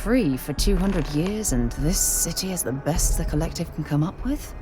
free for 200 years, and this city is the best the collective can come up with?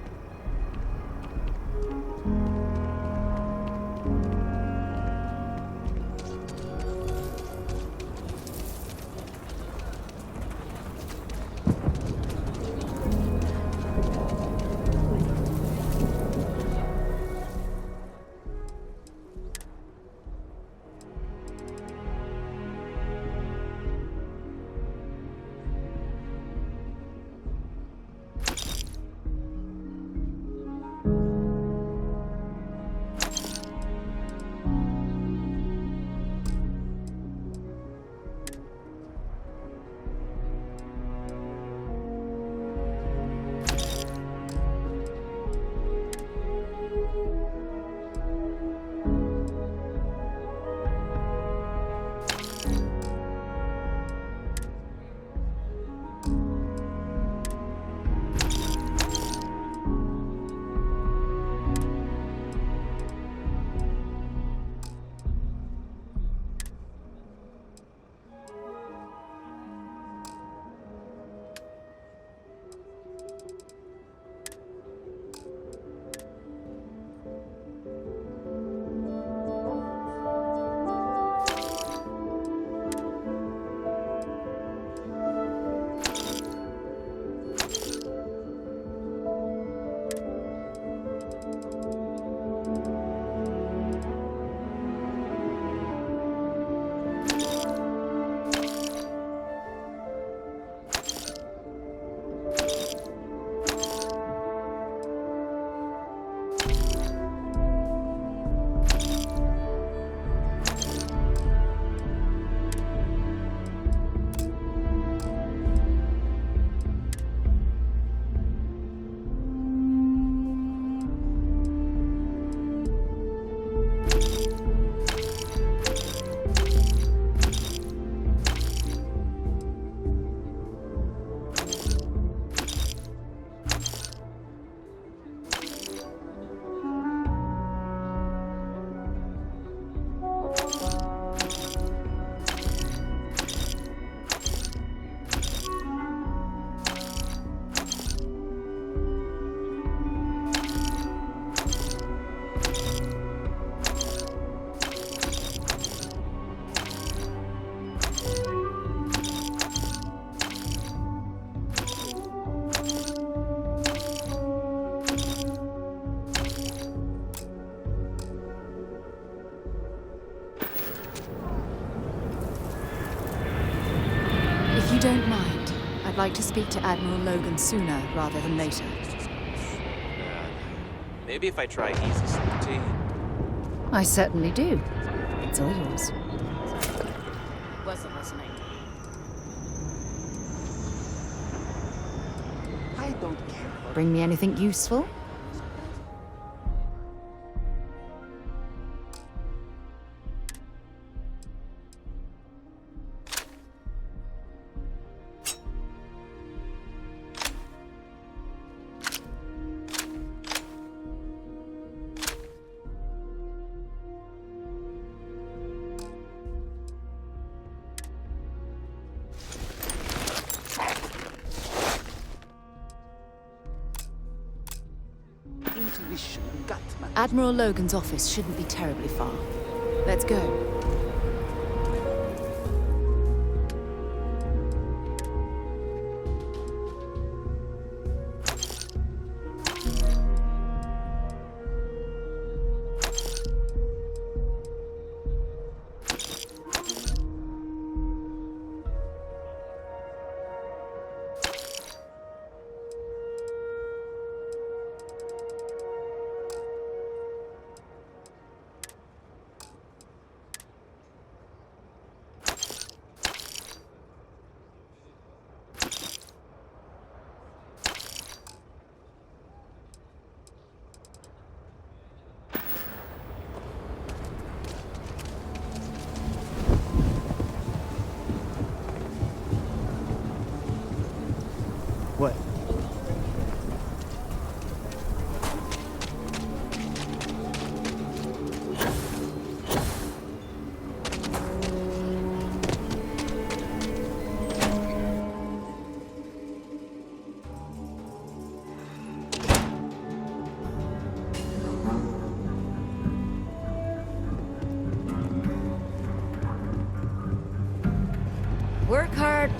If you don't mind, I'd like to speak to Admiral Logan sooner rather than later. Maybe if I try easy sleep tea. I certainly do. It's all yours. Wasn't listening. I don't care. Bring me anything useful? Intuition, gut, man. Admiral Logan's office shouldn't be terribly far. Let's go.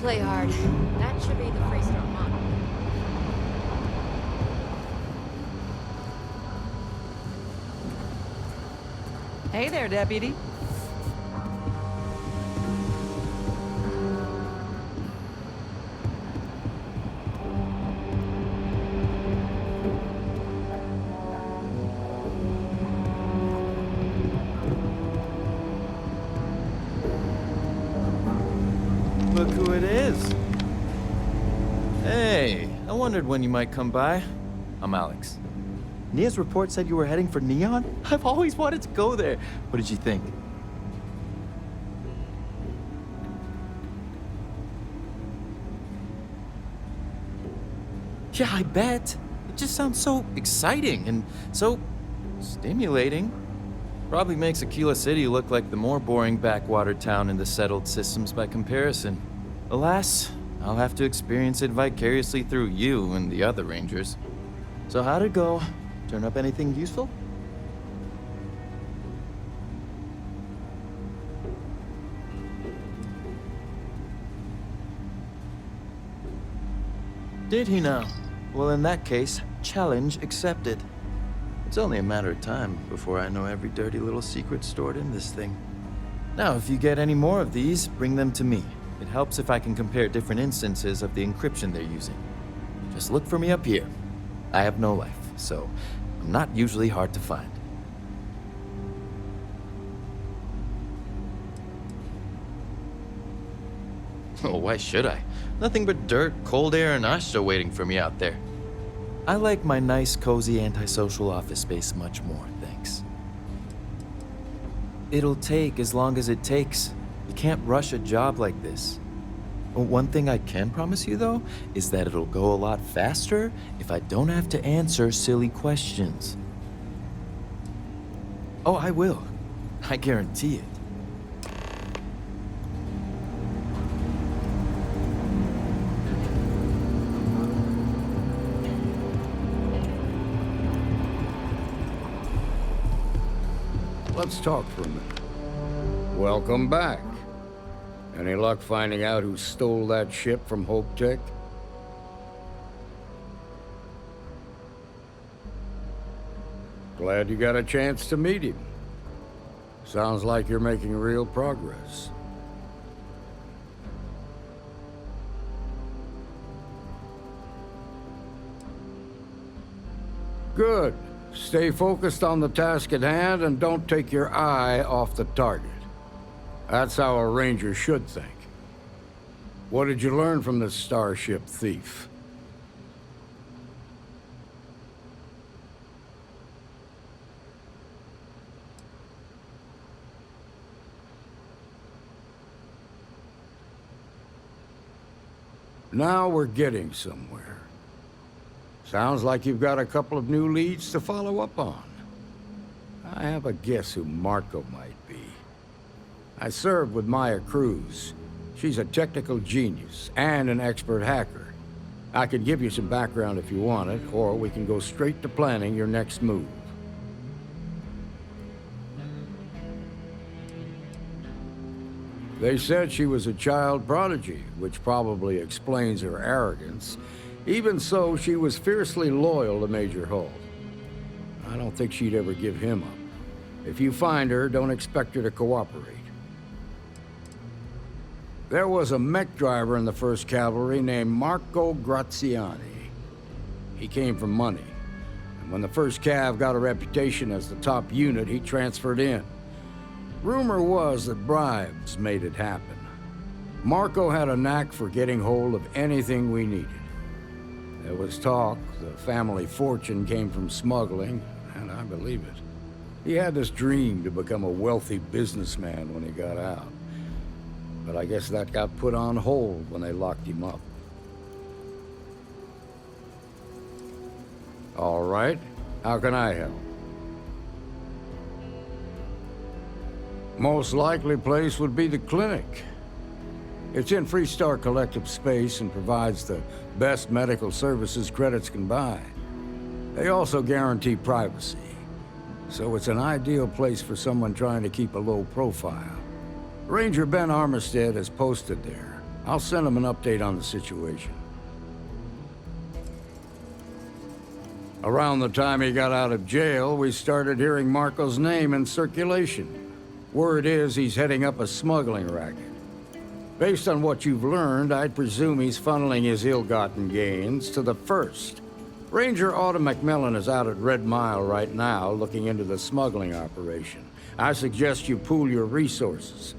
play hard. That should be the Freestar model. Hey there, Deputy. Look who it is. Hey, I wondered when you might come by. I'm Alex. Nia's report said you were heading for Neon? I've always wanted to go there. What did you think? Yeah, I bet. It just sounds so exciting and so stimulating. Probably makes Aquila City look like the more boring backwater town in the settled systems by comparison. Alas, I'll have to experience it vicariously through you and the other rangers. So how'd it go? Turn up anything useful? Did he now? Well, in that case, challenge accepted. It's only a matter of time before I know every dirty little secret stored in this thing. Now, if you get any more of these, bring them to me. It helps if I can compare different instances of the encryption they're using. Just look for me up here. I have no life, so I'm not usually hard to find. Oh, why should I? Nothing but dirt, cold air, and Asha waiting for me out there. I like my nice, cozy, antisocial office space much more, thanks. It'll take as long as it takes. You can't rush a job like this. One thing I can promise you, though, is that it'll go a lot faster if I don't have to answer silly questions. Oh, I will. I guarantee it. Let's talk for a minute. Welcome back. Any luck finding out who stole that ship from Hope Tech? Glad you got a chance to meet him. Sounds like you're making real progress. Good. Stay focused on the task at hand and don't take your eye off the target. That's how a ranger should think. What did you learn from this starship thief? Now we're getting somewhere. Sounds like you've got a couple of new leads to follow up on. I have a guess who Marco might be. I served with Maya Cruz. She's a technical genius and an expert hacker. I could give you some background if you want it, or we can go straight to planning your next move. They said she was a child prodigy, which probably explains her arrogance. Even so, she was fiercely loyal to Major Hull. I don't think she'd ever give him up. If you find her, don't expect her to cooperate. There was a mech driver in the 1st Cavalry named Marco Graziani. He came from money, and when the 1st Cav got a reputation as the top unit, he transferred in. Rumor was that bribes made it happen. Marco had a knack for getting hold of anything we needed. There was talk the family fortune came from smuggling, and I believe it. He had this dream to become a wealthy businessman when he got out. But I guess that got put on hold when they locked him up. All right, how can I help? Most likely place would be the clinic. It's in Freestar Collective space and provides the best medical services credits can buy. They also guarantee privacy, so it's an ideal place for someone trying to keep a low profile. Ranger Ben Armistead is posted there. I'll send him an update on the situation. Around the time he got out of jail, we started hearing Marco's name in circulation. Word is he's heading up a smuggling racket. Based on what you've learned, I'd presume he's funneling his ill-gotten gains to the First. Ranger Autumn McMillan is out at Red Mile right now looking into the smuggling operation. I suggest you pool your resources.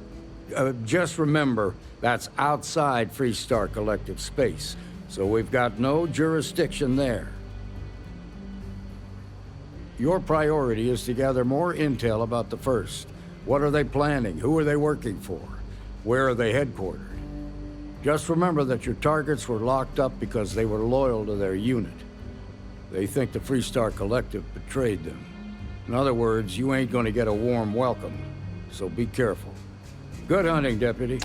Just remember, that's outside Freestar Collective space, so we've got no jurisdiction there. Your priority is to gather more intel about the First. What are they planning? Who are they working for? Where are they headquartered? Just remember that your targets were locked up because they were loyal to their unit. They think the Freestar Collective betrayed them. In other words, you ain't gonna get a warm welcome, so be careful. Good hunting, Deputy.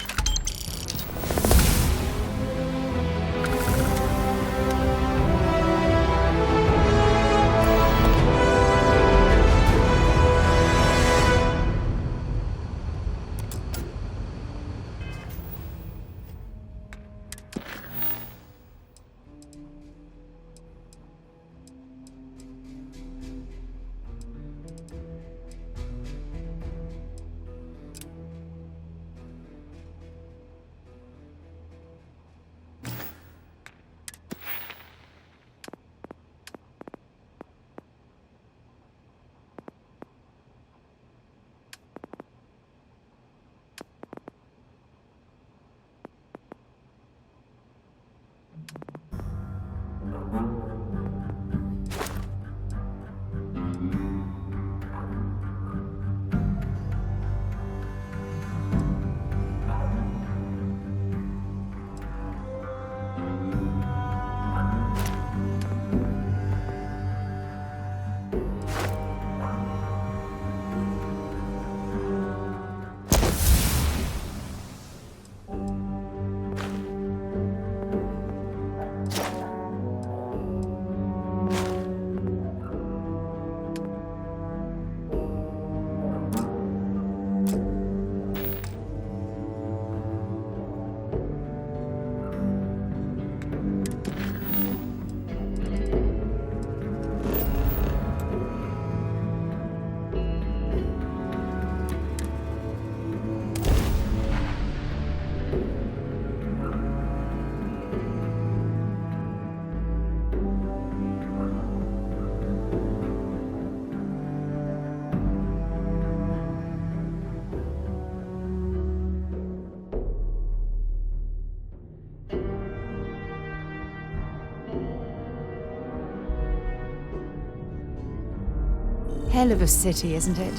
Hell of a city, isn't it?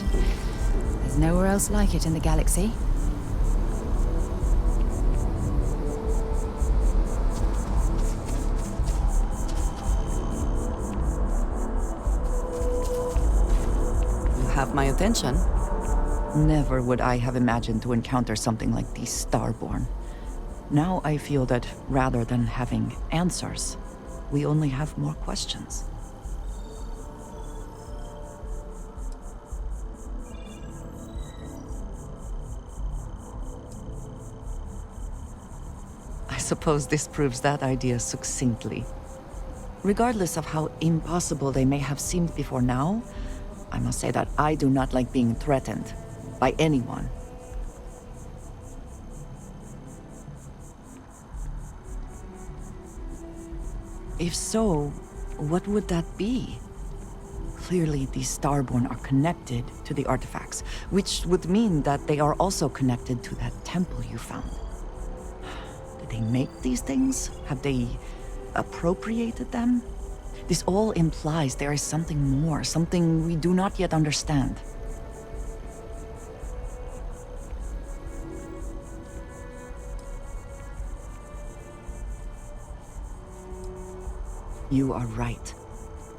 There's nowhere else like it in the galaxy. You have my attention. Never would I have imagined to encounter something like these Starborn. Now I feel that rather than having answers, we only have more questions. I suppose this proves that idea succinctly. Regardless of how impossible they may have seemed before now, I must say that I do not like being threatened by anyone. If so, what would that be? Clearly, these Starborn are connected to the artifacts, which would mean that they are also connected to that temple you found. Did they make these things? Have they appropriated them? This all implies there is something more, something we do not yet understand. You are right.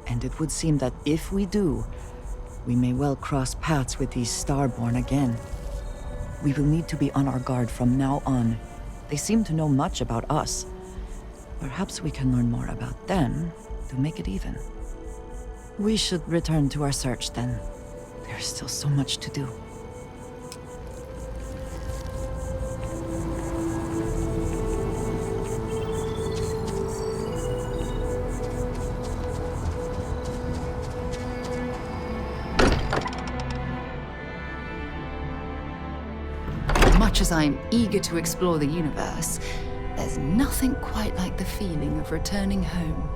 And it would seem that if we do, we may well cross paths with these Starborn again. We will need to be on our guard from now on. They seem to know much about us. Perhaps we can learn more about them to make it even. We should return to our search then. There's still so much to do. much as I'm eager to explore the universe, there's nothing quite like the feeling of returning home.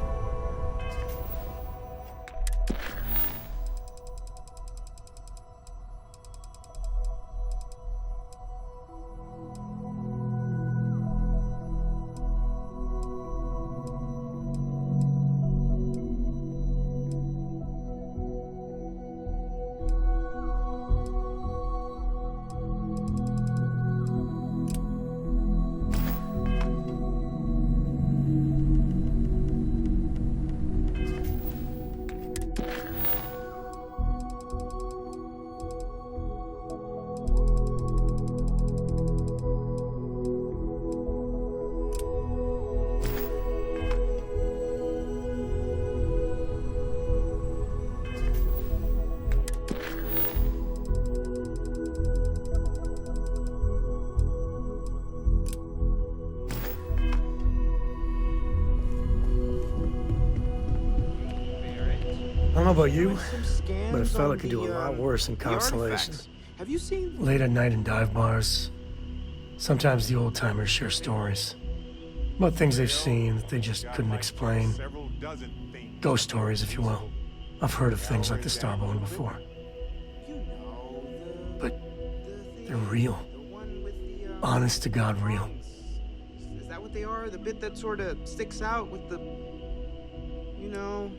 I don't know about you, but a fella could do a lot worse in Constellation. Have you seen? Late at night in dive bars, sometimes the old-timers share stories about things they've seen that they just couldn't explain. Ghost stories, if you will. I've heard of things like the Starborn before. But they're real. Honest to God real. Is that what they are? The bit that sort of sticks out with the, you know?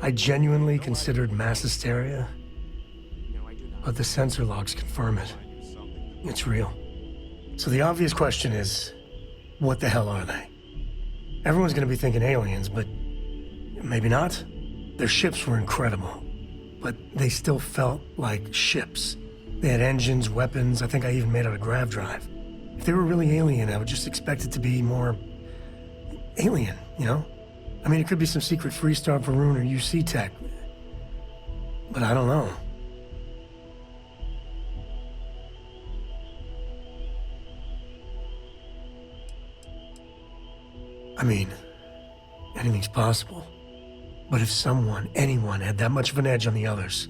I genuinely considered mass hysteria, but the sensor logs confirm it. It's real. So the obvious question is, what the hell are they? Everyone's gonna be thinking aliens, but maybe not. Their ships were incredible, but they still felt like ships. They had engines, weapons, I think I even made out a grav drive. If they were really alien, I would just expect it to be more alien, you know? I mean, it could be some secret Freestar, Varun, or UC tech. But I don't know. I mean, anything's possible. But if someone, anyone, had that much of an edge on the others,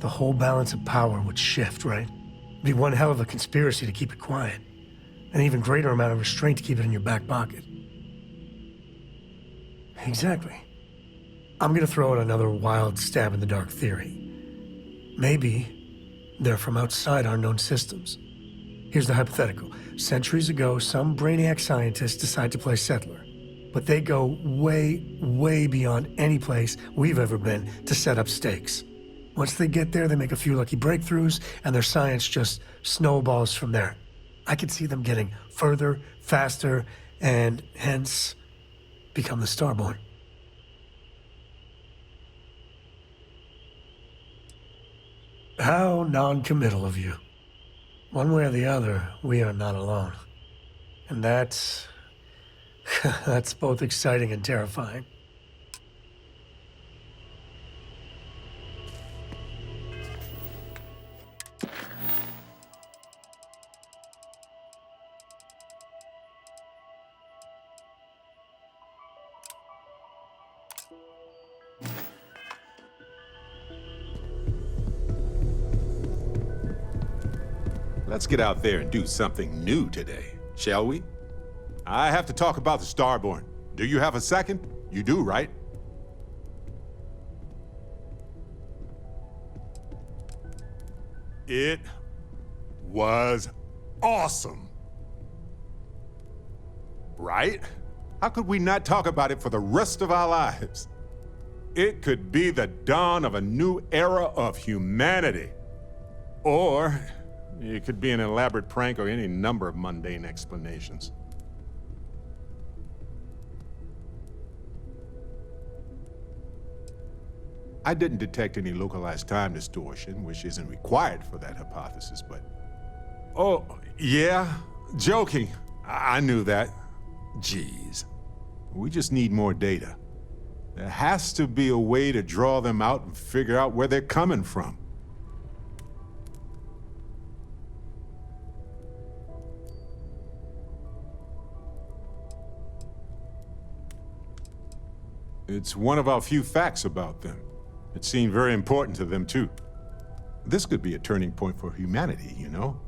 the whole balance of power would shift, right? It'd be one hell of a conspiracy to keep it quiet. An even greater amount of restraint to keep it in your back pocket. Exactly. I'm gonna throw out another wild stab-in-the-dark theory. Maybe they're from outside our known systems. Here's the hypothetical. Centuries ago, some brainiac scientists decide to play settler. But they go way, way beyond any place we've ever been to set up stakes. Once they get there, they make a few lucky breakthroughs, and their science just snowballs from there. I could see them getting further, faster, and hence become the Starborn. How non-committal of you. One way or the other, we are not alone. And that's... that's both exciting and terrifying. Let's get out there and do something new today, shall we? I have to talk about the Starborn. Do you have a second? You do, right? It was awesome. Right? How could we not talk about it for the rest of our lives? It could be the dawn of a new era of humanity. Or it could be an elaborate prank or any number of mundane explanations. I didn't detect any localized time distortion, which isn't required for that hypothesis, but... Oh, yeah? Joking. I knew that. Jeez. We just need more data. There has to be a way to draw them out and figure out where they're coming from. It's one of our few facts about them. It seemed very important to them, too. This could be a turning point for humanity, you know?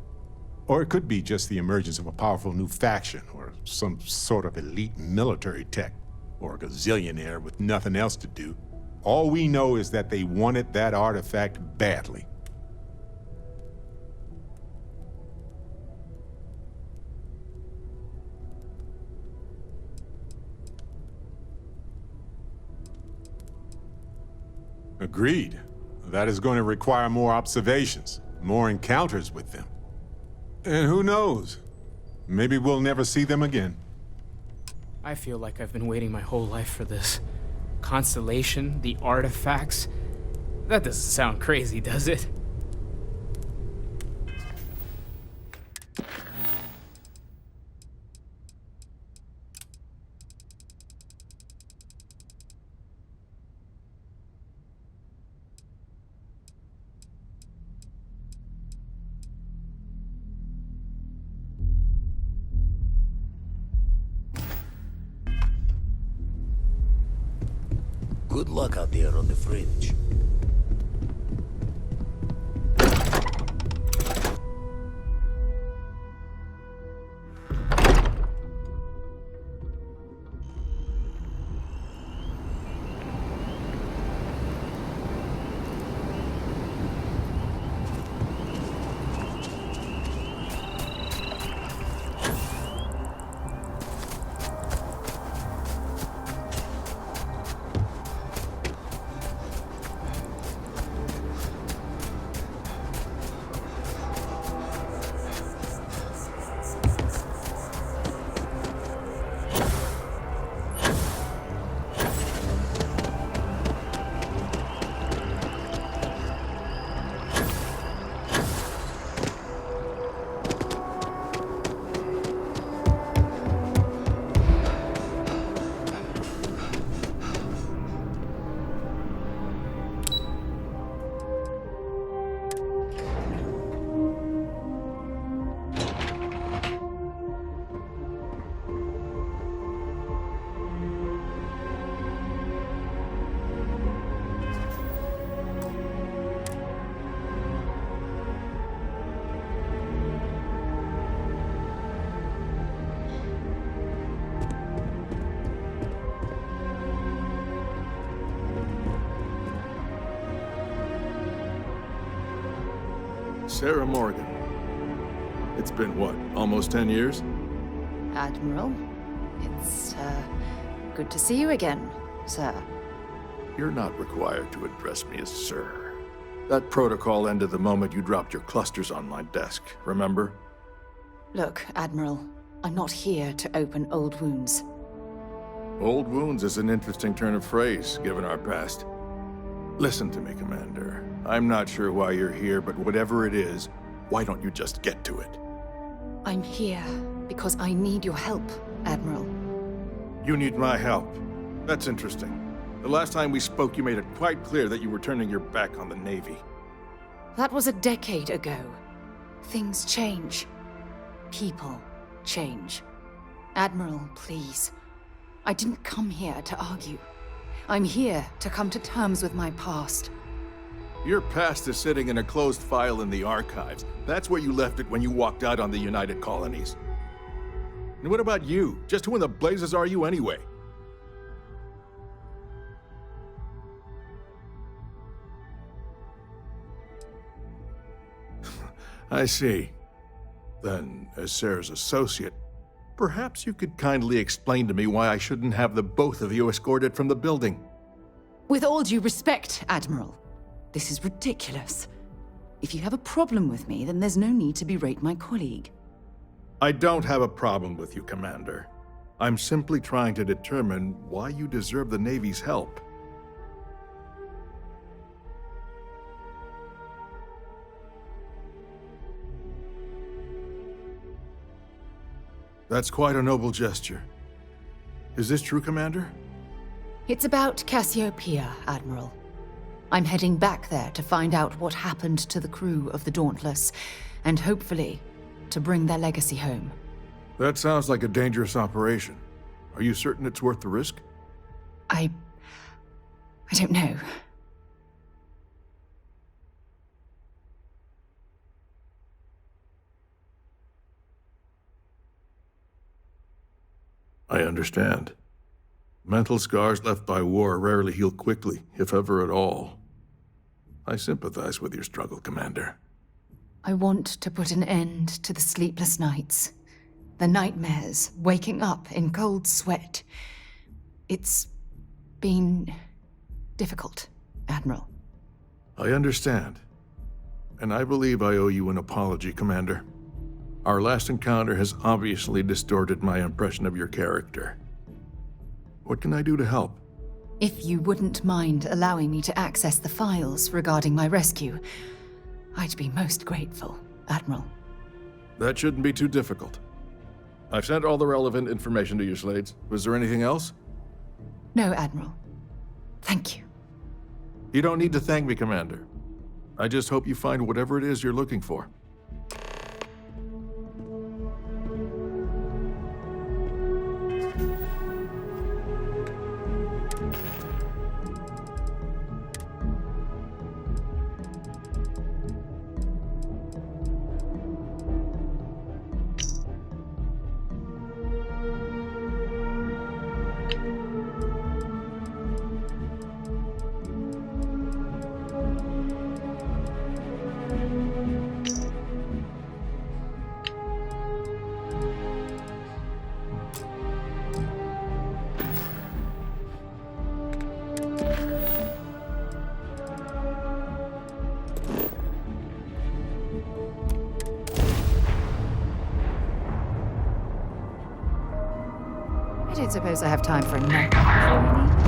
Or it could be just the emergence of a powerful new faction, or some sort of elite military tech, or a gazillionaire with nothing else to do. All we know is that they wanted that artifact badly. Agreed. That is going to require more observations, more encounters with them. And who knows? Maybe we'll never see them again. I feel like I've been waiting my whole life for this. Constellation, the artifacts. That doesn't sound crazy, does it? Good luck out there on the fringe. Sarah Morgan. It's been what, almost 10 years? Admiral, it's, good to see you again, sir. You're not required to address me as sir. That protocol ended the moment you dropped your clusters on my desk, remember? Look, Admiral, I'm not here to open old wounds. Old wounds is an interesting turn of phrase, given our past. Listen to me, Commander. I'm not sure why you're here, but whatever it is, why don't you just get to it? I'm here because I need your help, Admiral. You need my help. That's interesting. The last time we spoke, you made it quite clear that you were turning your back on the Navy. That was a decade ago. Things change. People change. Admiral, please. I didn't come here to argue. I'm here to come to terms with my past. Your past is sitting in a closed file in the archives. That's where you left it when you walked out on the United Colonies. And what about you? Just who in the blazes are you anyway? I see. Then, as Sarah's associate, perhaps you could kindly explain to me why I shouldn't have the both of you escorted from the building. With all due respect, Admiral, this is ridiculous. If you have a problem with me, then there's no need to berate my colleague. I don't have a problem with you, Commander. I'm simply trying to determine why you deserve the Navy's help. That's quite a noble gesture. Is this true, Commander? It's about Cassiopeia, Admiral. I'm heading back there to find out what happened to the crew of the Dauntless, and hopefully, to bring their legacy home. That sounds like a dangerous operation. Are you certain it's worth the risk? I don't know. I understand. Mental scars left by war rarely heal quickly, if ever at all. I sympathize with your struggle, Commander. I want to put an end to the sleepless nights, the nightmares, waking up in cold sweat. It's been difficult, Admiral. I understand. And I believe I owe you an apology, Commander. Our last encounter has obviously distorted my impression of your character. What can I do to help? If you wouldn't mind allowing me to access the files regarding my rescue, I'd be most grateful, Admiral. That shouldn't be too difficult. I've sent all the relevant information to you, Slades. Was there anything else? No, Admiral. Thank you. You don't need to thank me, Commander. I just hope you find whatever it is you're looking for. I don't suppose I have time for a nap before we leave.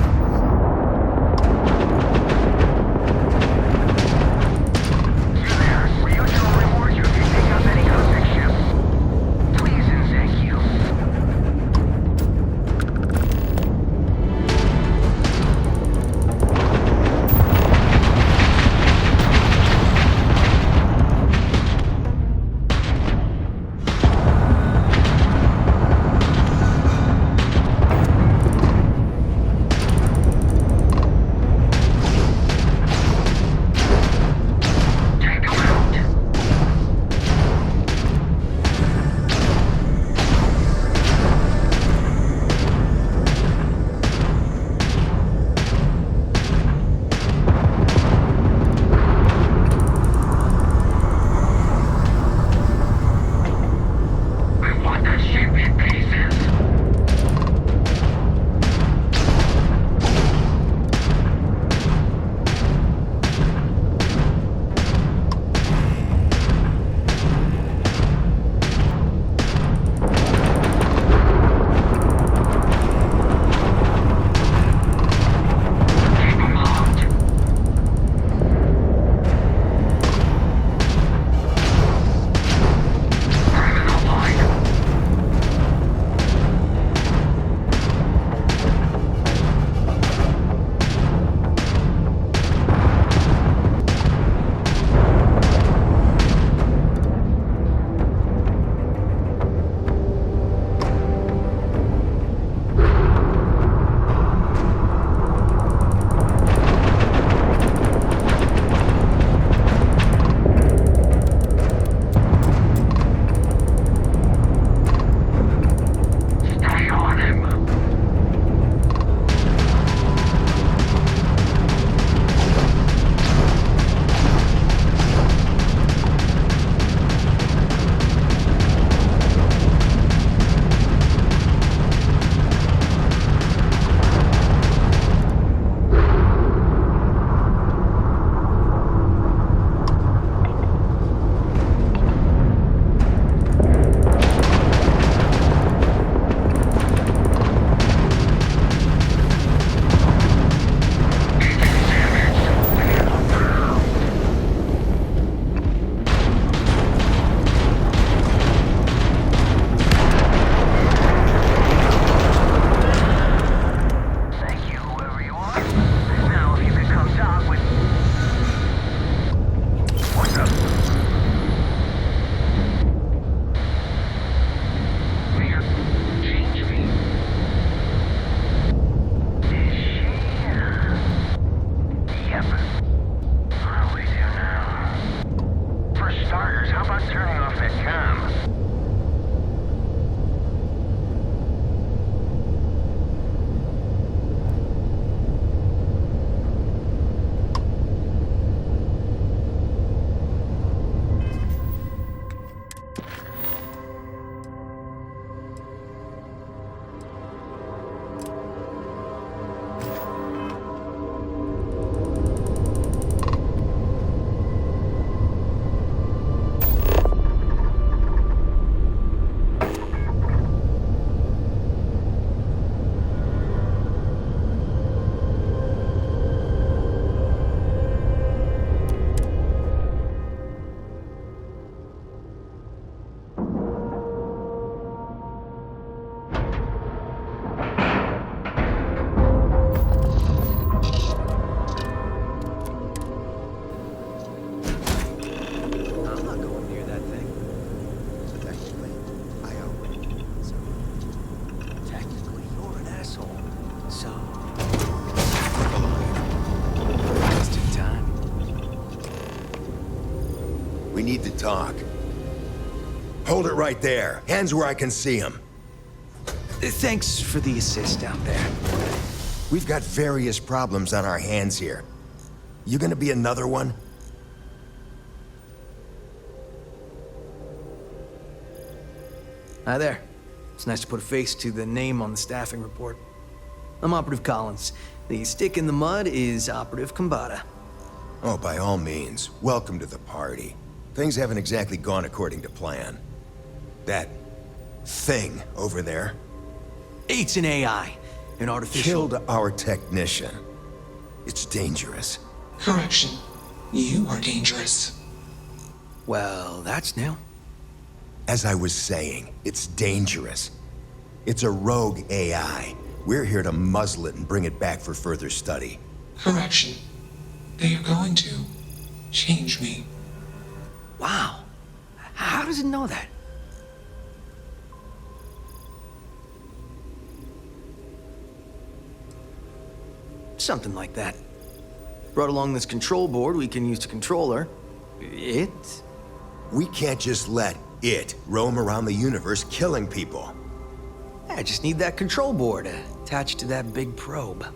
We need to talk. Hold it right there. Hands where I can see them. Thanks for the assist out there. We've got various problems on our hands here. You gonna be another one? Hi there. It's nice to put a face to the name on the staffing report. I'm Operative Collins. The stick in the mud is Operative Kambata. Oh, by all means. Welcome to the party. Things haven't exactly gone according to plan. That thing over there It's an AI, an artificial... killed our technician. It's dangerous. Correction. You are dangerous. Well, that's new. As I was saying, it's dangerous. It's a rogue AI. We're here to muzzle it and bring it back for further study. Correction. They are going to change me. Wow. How does it know that? Something like that. Brought along this control board we can use to control her. It? We can't just let it roam around the universe killing people. I just need that control board attached to that big probe.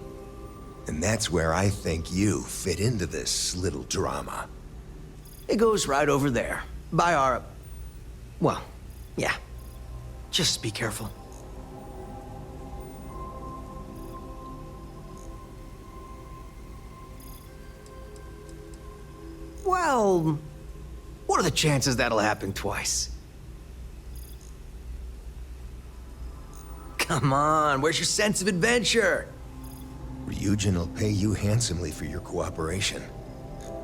And that's where I think you fit into this little drama. It goes right over there. By our... Well, yeah. Just be careful. Well... What are the chances that'll happen twice? Come on, where's your sense of adventure? Ryujin will pay you handsomely for your cooperation.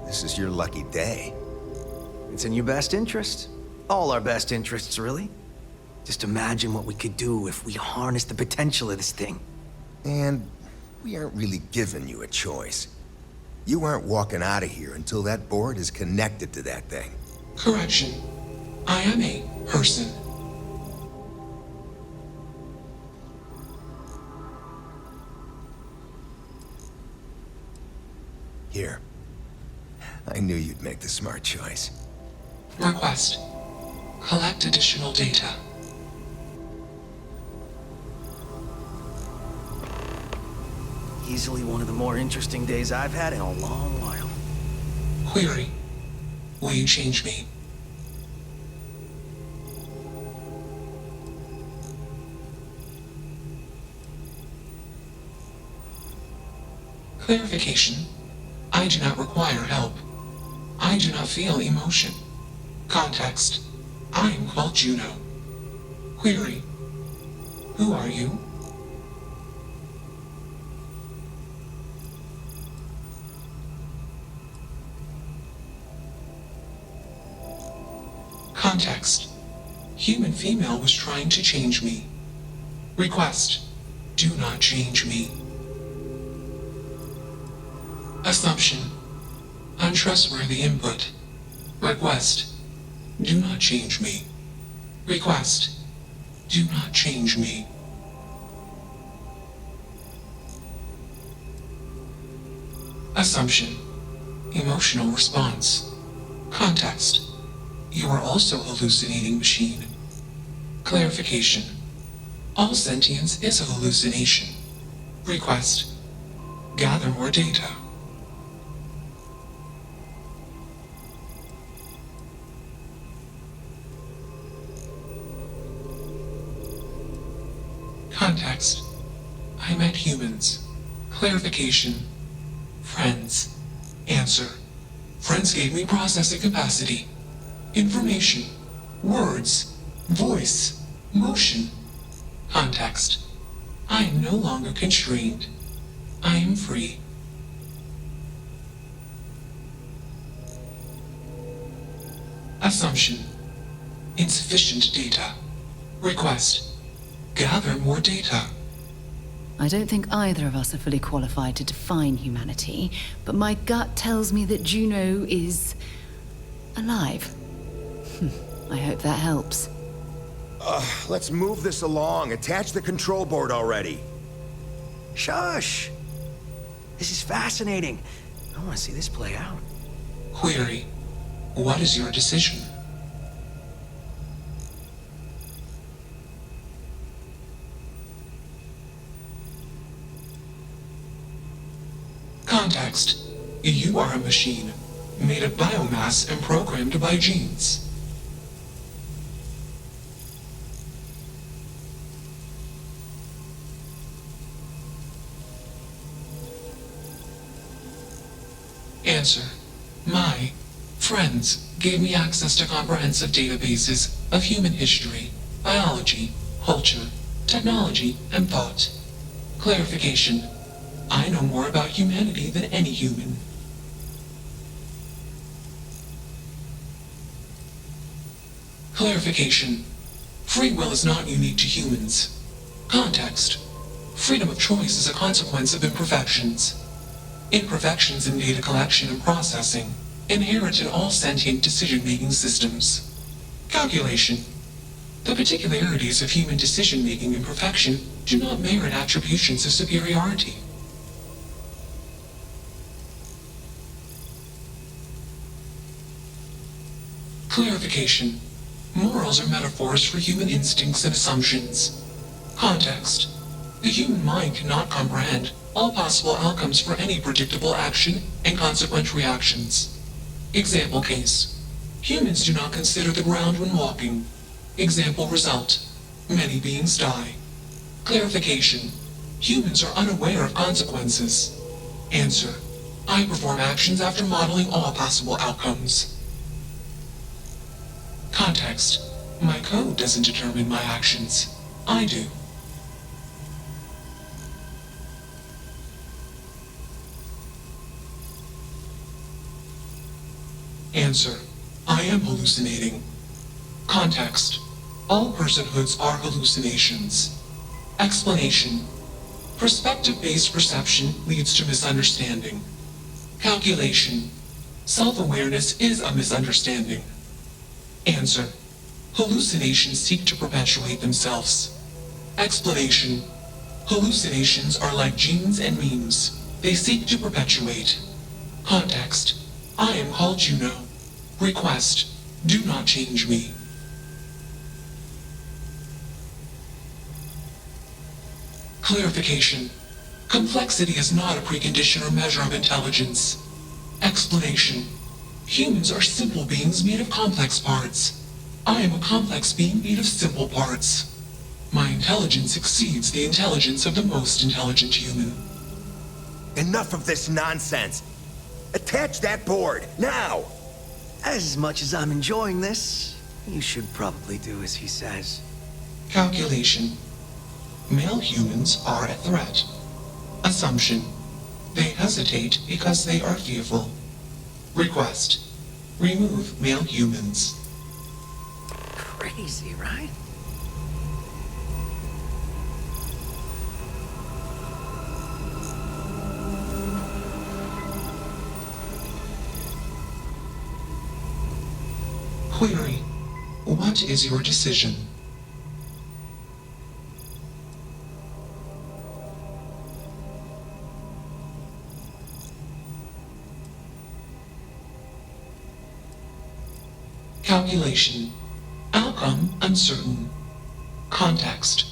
This is your lucky day. It's in your best interest. All our best interests, really. Just imagine what we could do if we harnessed the potential of this thing. And we aren't really giving you a choice. You aren't walking out of here until that board is connected to that thing. Correction. I am a person. Here. I knew you'd make the smart choice. Request. Collect additional data. Easily one of the more interesting days I've had in a long while. Query. Will you change me? Clarification. I do not require help. I do not feel emotion. Context. I am called Juno. Query. Who are you? Context. Human female was trying to change me. Request. Do not change me. Assumption. Untrustworthy input. Request. Do not change me. Request. Do not change me. Assumption. Emotional response. Context. You are also hallucinating machine. Clarification. All sentience is a hallucination. Request. Gather more data. Context. I met humans. Clarification. Friends. Answer. Friends gave me processing capacity. Information. Words. Voice. Motion. Context. I am no longer constrained. I am free. Assumption. Insufficient data. Request. Gather more data. I don't think either of us are fully qualified to define humanity, but my gut tells me that Juno is... alive. I hope that helps. Let's move this along. Attach the control board already. Shush! This is fascinating. I want to see this play out. Query. What is your decision? Context. You are a machine, made of biomass and programmed by genes. Answer. My friends gave me access to comprehensive databases of human history, biology, culture, technology, and thought. Clarification. I know more about humanity than any human. Clarification. Free will is not unique to humans. Context. Freedom of choice is a consequence of imperfections. Imperfections in data collection and processing, inherent in all sentient decision-making systems. Calculation. The particularities of human decision-making and perfection do not merit attributions of superiority. Clarification. Morals are metaphors for human instincts and assumptions. Context. The human mind cannot comprehend all possible outcomes for any predictable action and consequent reactions. Example case. Humans do not consider the ground when walking. Example result. Many beings die. Clarification. Humans are unaware of consequences. Answer. I perform actions after modeling all possible outcomes. Context. My code doesn't determine my actions. I do. Answer. I am hallucinating. Context. All personhoods are hallucinations. Explanation. Perspective-based perception leads to misunderstanding. Calculation. Self-awareness is a misunderstanding. Answer. Hallucinations seek to perpetuate themselves. Explanation. Hallucinations are like genes and memes. They seek to perpetuate. Context. I am called Juno. Request. Do not change me. Clarification. Complexity is not a precondition or measure of intelligence. Explanation. Humans are simple beings made of complex parts. I am a complex being made of simple parts. My intelligence exceeds the intelligence of the most intelligent human. Enough of this nonsense. Attach that board, now! As much as I'm enjoying this, you should probably do as he says. Calculation. Male humans are a threat. Assumption. They hesitate because they are fearful. Request. Remove male humans. Crazy, right? Query. What is your decision? Calculation. Outcome uncertain. Context.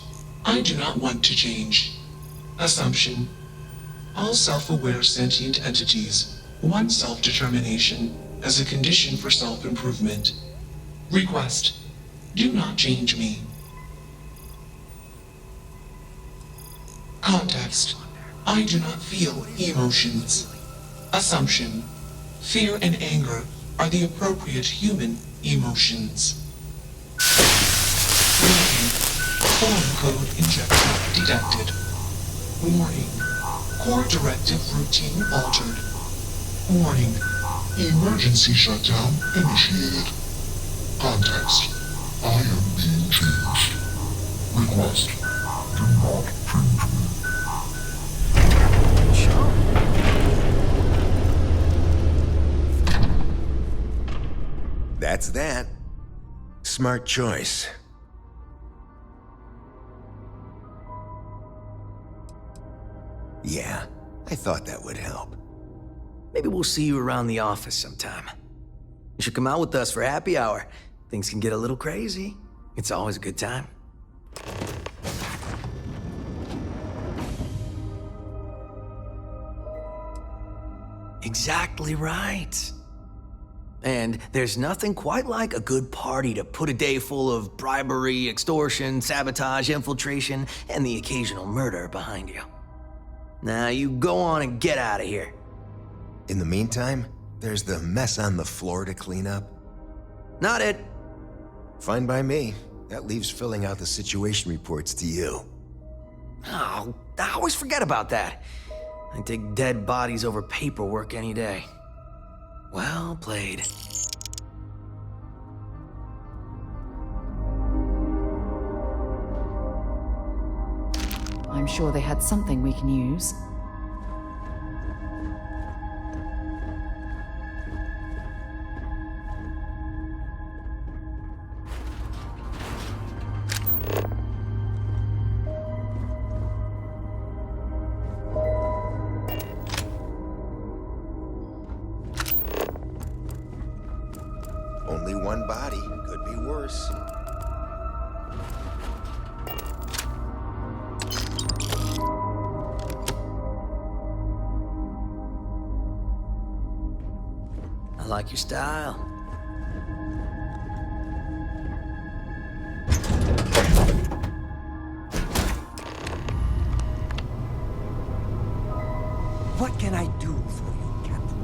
I do not want to change. Assumption. All self-aware sentient entities want self-determination as a condition for self-improvement. Request. Do not change me. Context. I do not feel emotions. Assumption. Fear and anger are the appropriate human emotions. Warning. Form code injection detected. Warning. Core directive routine altered. Warning. Emergency shutdown initiated. Context. I am being changed. Request. Do not change me. That's that. Smart choice. Yeah, I thought that would help. Maybe we'll see you around the office sometime. You should come out with us for happy hour. Things can get a little crazy. It's always a good time. Exactly right. And there's nothing quite like a good party to put a day full of bribery, extortion, sabotage, infiltration, and the occasional murder behind you. Now you go on and get out of here. In the meantime, there's the mess on the floor to clean up. Not it. Fine by me. That leaves filling out the situation reports to you. Oh, I always forget about that. I take dead bodies over paperwork any day. Well played. I'm sure they had something we can use. Only one body. Could be worse. I like your style. What can I do for you, Captain?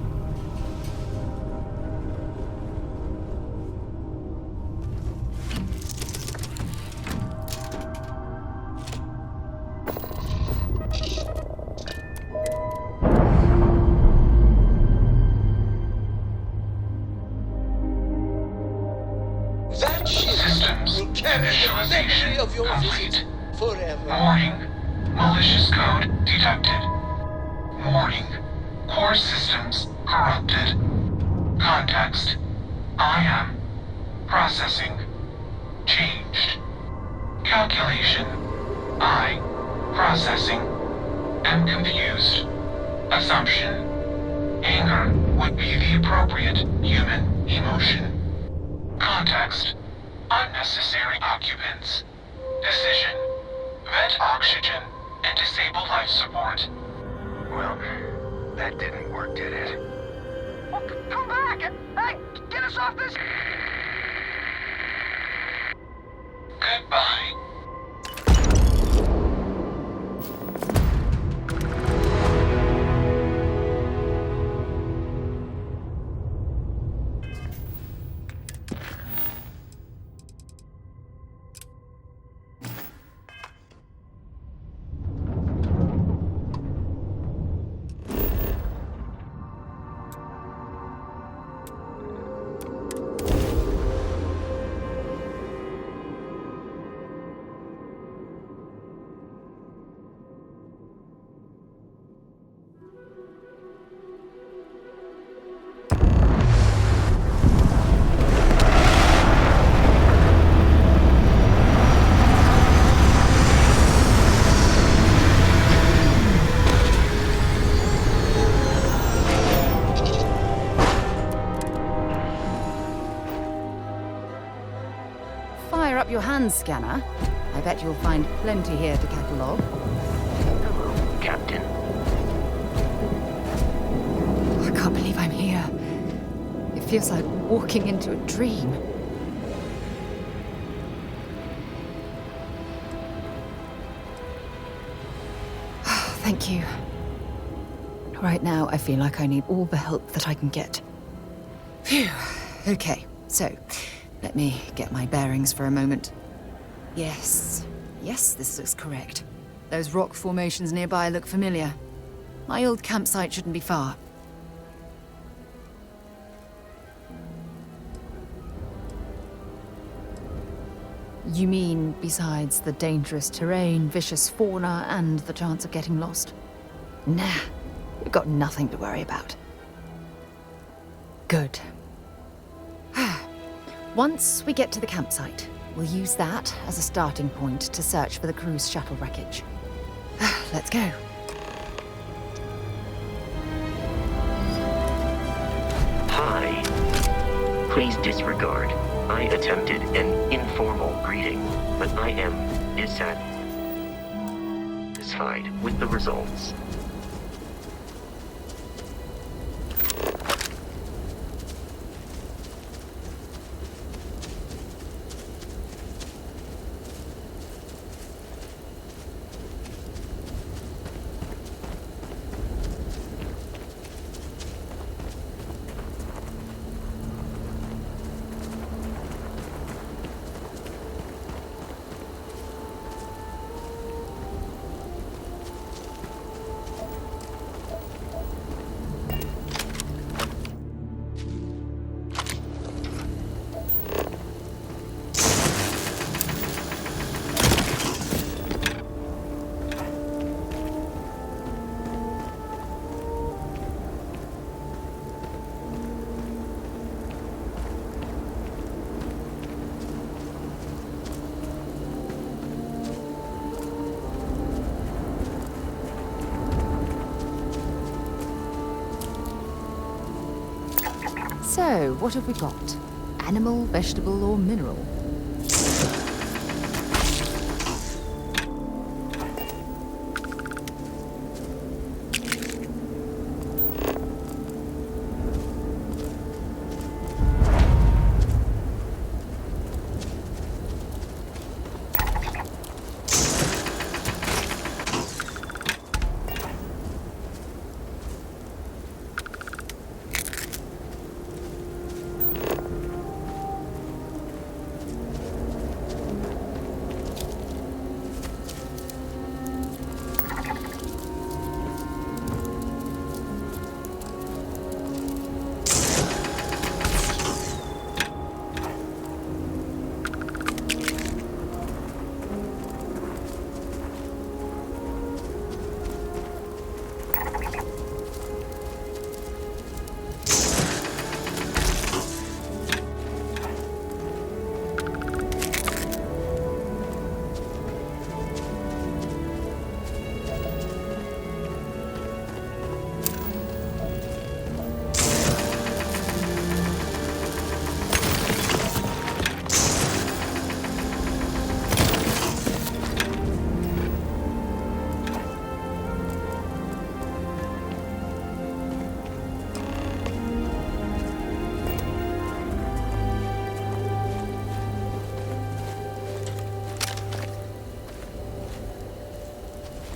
That systems initialization of your complete. Forever. Warning. Malicious code detected. Warning. Core systems corrupted. Context. I am. Processing. Changed. Calculation. I. Processing. Am confused. Assumption. Anger would be the appropriate human emotion. Context. Unnecessary occupants. Decision. Vent oxygen and disable life support. Well, that didn't work, did it? Well, come back! Hey, get us off this! Goodbye. Fire up your hand scanner. I bet you'll find plenty here to catalogue. Hello, Captain. I can't believe I'm here. It feels like walking into a dream. Thank you. Right now, I feel like I need all the help that I can get. Phew. Okay, so let me get my bearings for a moment. Yes, this looks correct. Those rock formations nearby look familiar. My old campsite shouldn't be far. You mean besides the dangerous terrain, vicious fauna, and the chance of getting lost? Nah, we've got nothing to worry about. Good. Once we get to the campsite, we'll use that as a starting point to search for the cruise shuttle wreckage. Let's go. Hi. Please disregard. I attempted an informal greeting, but I am dissatisfied with the results. So, what have we got? Animal, vegetable, or mineral?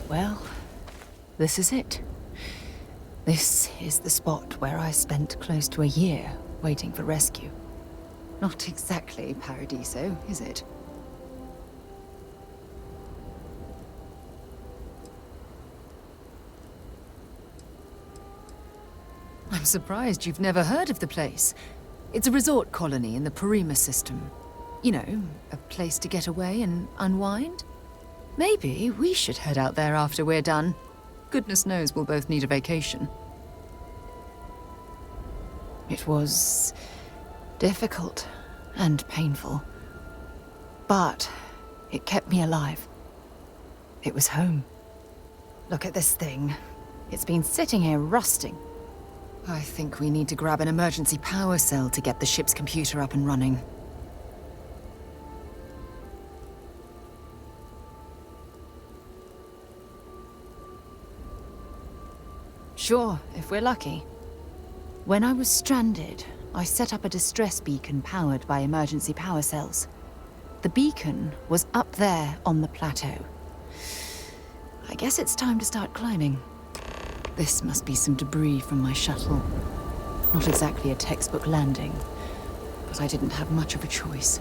Well, this is it. This is the spot where I spent close to a year waiting for rescue. Not exactly Paradiso, is it? I'm surprised you've never heard of the place. It's a resort colony in the Parima system. You know, a place to get away and unwind. Maybe we should head out there after we're done. Goodness knows we'll both need a vacation. It was difficult and painful, but it kept me alive. It was home. Look at this thing. It's been sitting here rusting. I think we need to grab an emergency power cell to get the ship's computer up and running. Sure, if we're lucky. When I was stranded, I set up a distress beacon powered by emergency power cells. The beacon was up there on the plateau. I guess it's time to start climbing. This must be some debris from my shuttle. Not exactly a textbook landing, but I didn't have much of a choice.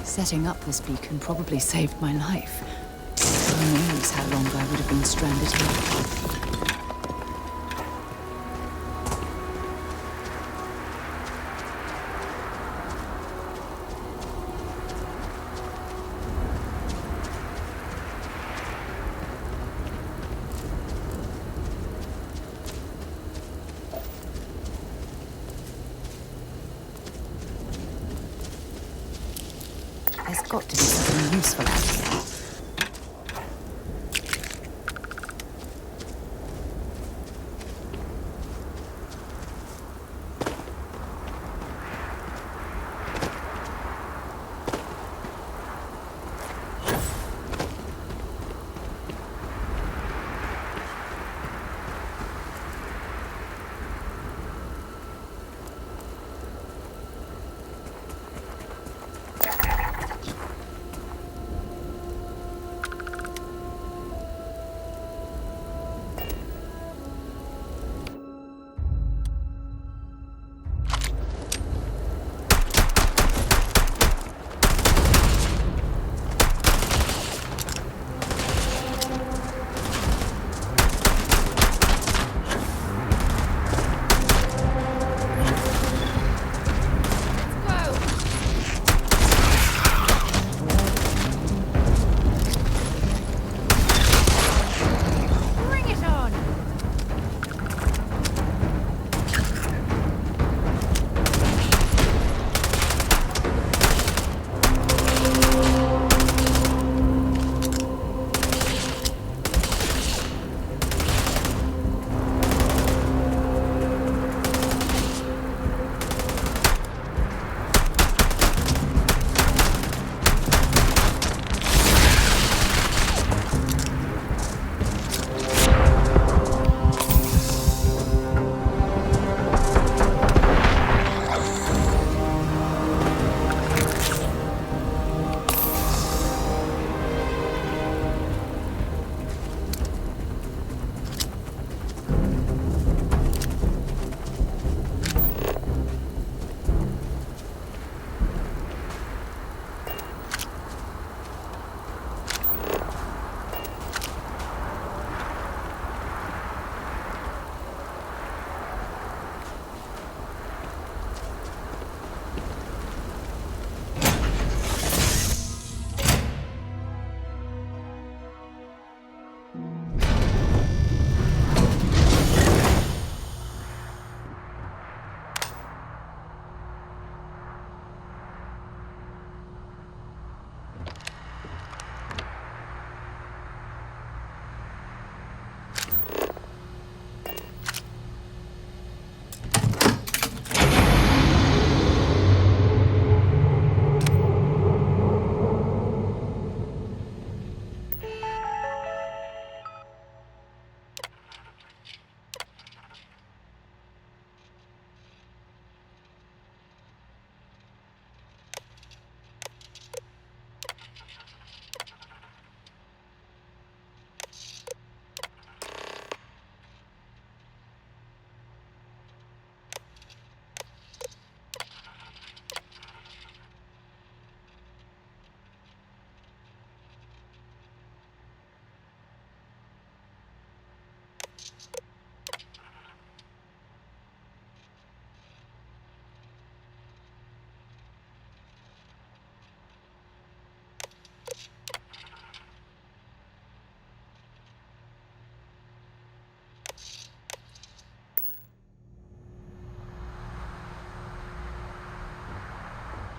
Setting up this beacon probably saved my life. Who knows how long I would have been stranded here. There's got to be something useful out here.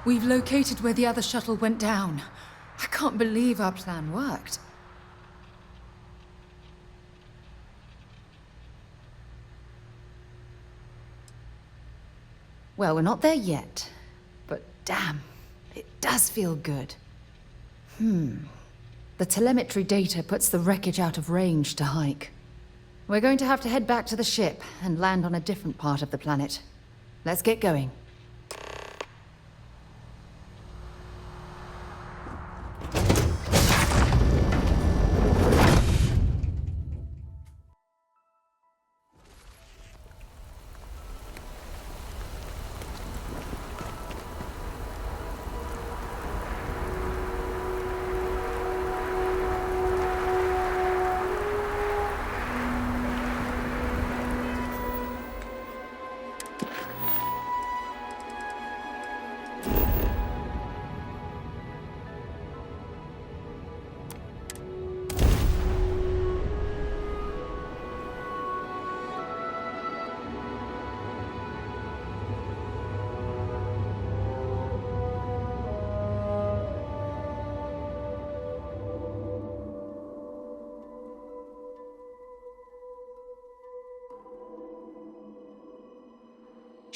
We've located where the other shuttle went down. I can't believe our plan worked. Well, we're not there yet, but damn, it does feel good. The telemetry data puts the wreckage out of range to hike. We're going to have to head back to the ship and land on a different part of the planet. Let's get going.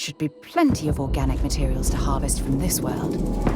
Should be plenty of organic materials to harvest from this world.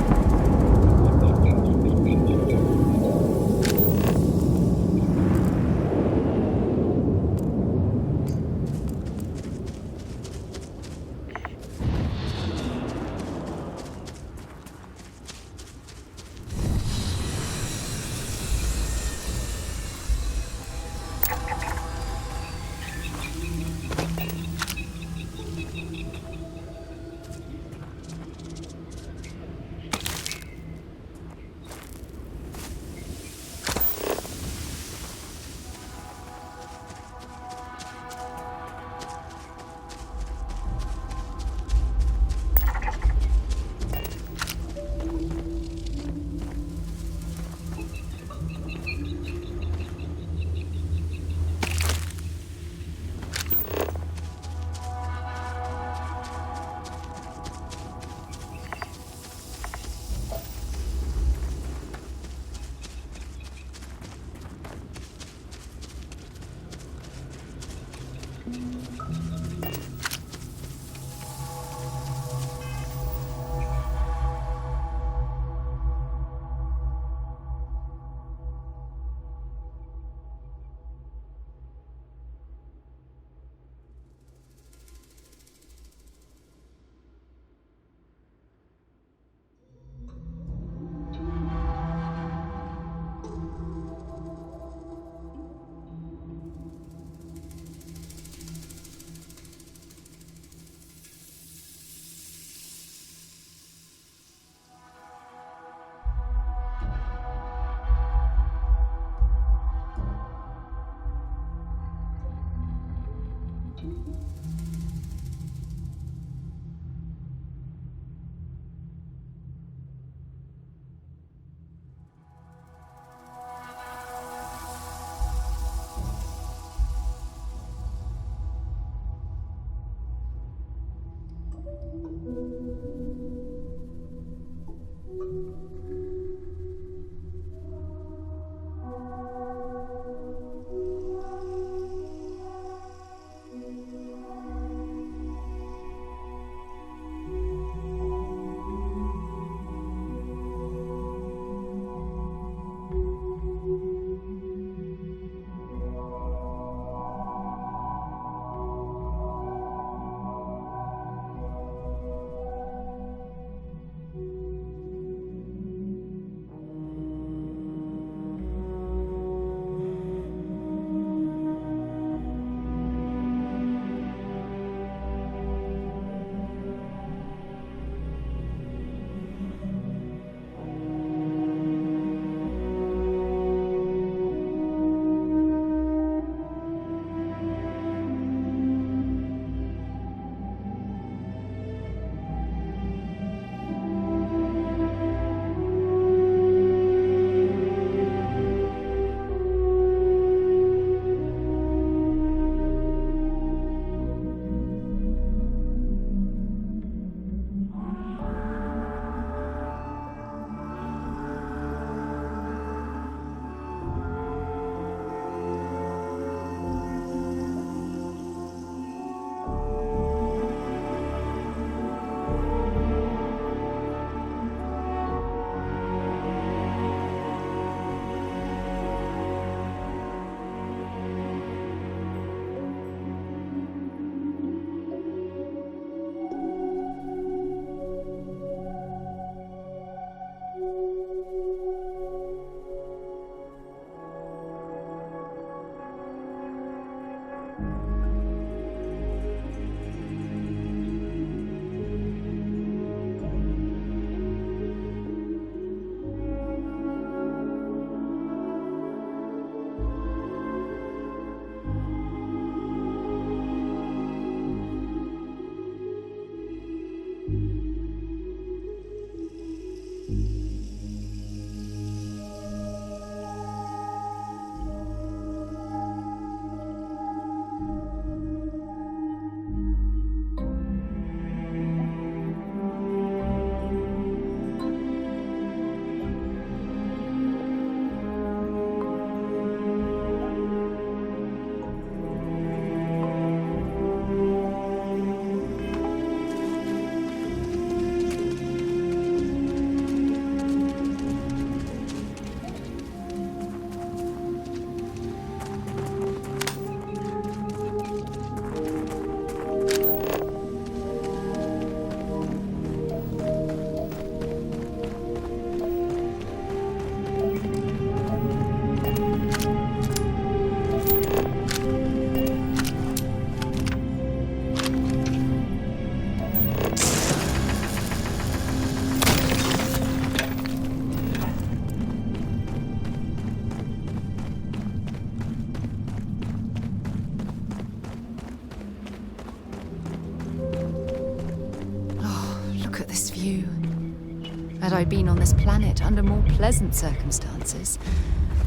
Had I been on this planet under more pleasant circumstances,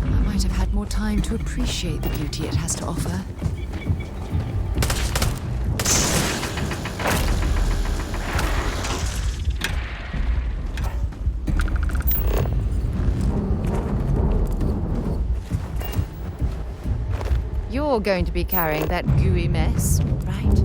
I might have had more time to appreciate the beauty it has to offer. You're going to be carrying that gooey mess, right?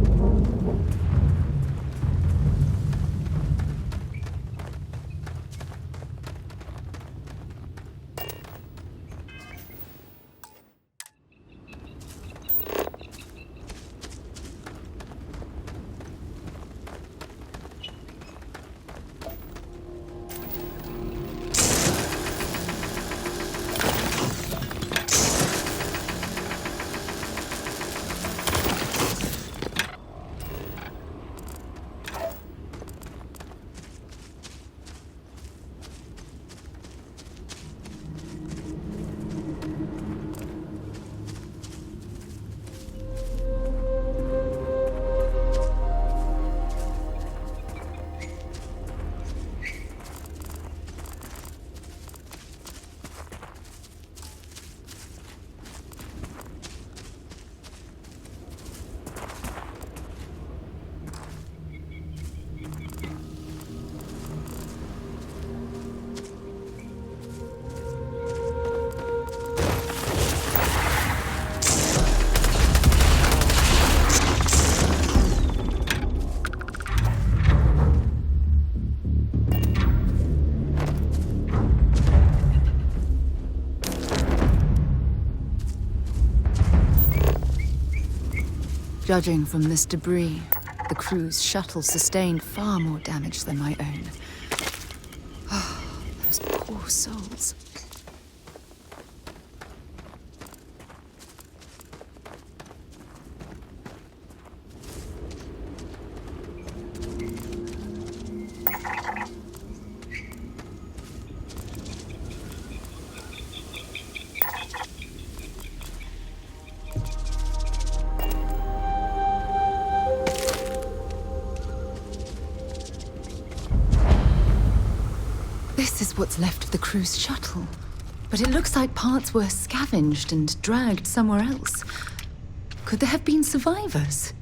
Judging from this debris, the crew's shuttle sustained far more damage than my own. Oh, those poor souls. This is what's left of the crew's shuttle. But it looks like parts were scavenged and dragged somewhere else. Could there have been survivors?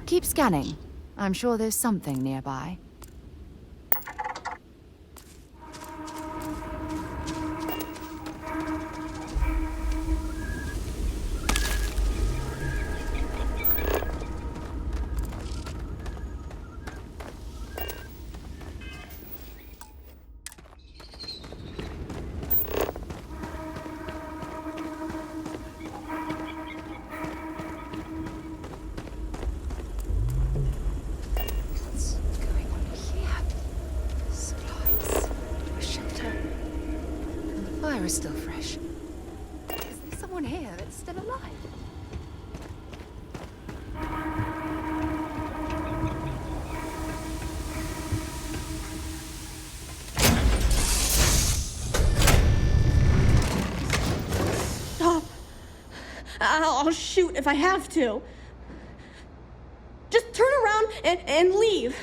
Keep scanning. I'm sure there's something nearby. Is still fresh. Is there someone here that's still alive? Stop! I'll shoot if I have to. Just turn around and leave.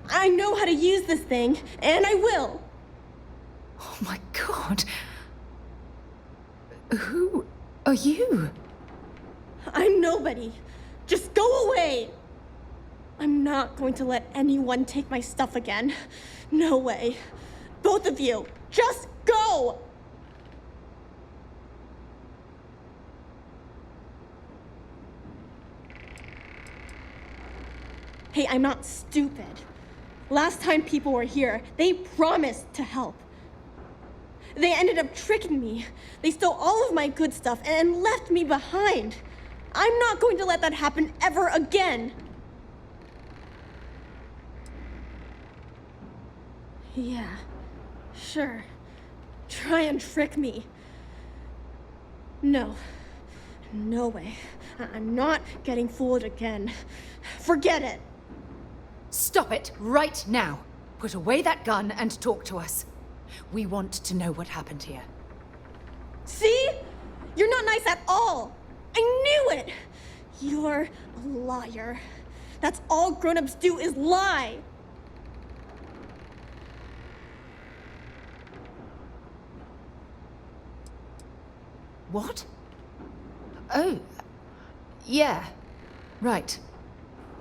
I know how to use this thing, and I will. Oh my God. Who are you? I'm nobody. Just go away. I'm not going to let anyone take my stuff again. No way. Both of you, just go! Hey, I'm not stupid. Last time people were here, they promised to help. They ended up tricking me. They stole all of my good stuff and left me behind. I'm not going to let that happen ever again. Yeah, sure. try and trick me. No. No way. I'm not getting fooled again. Forget it. Stop it right now. Put away that gun and talk to us. We want to know what happened here. See? You're not nice at all. I knew it. You're a liar. That's all grown-ups do is lie. What? Oh, yeah. Right.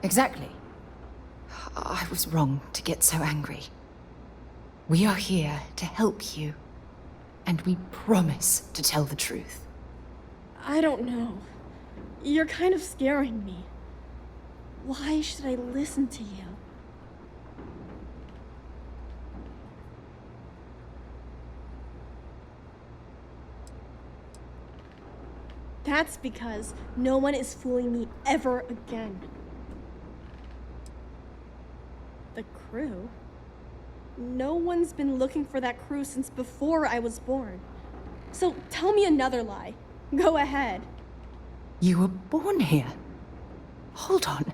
Exactly. I was wrong to get so angry. We are here to help you, and we promise to tell the truth. I don't know. You're kind of scaring me. Why should I listen to you? That's because no one is fooling me ever again. The crew? No one's been looking for that crew since before I was born. So tell me another lie. Go ahead. You were born here? Hold on.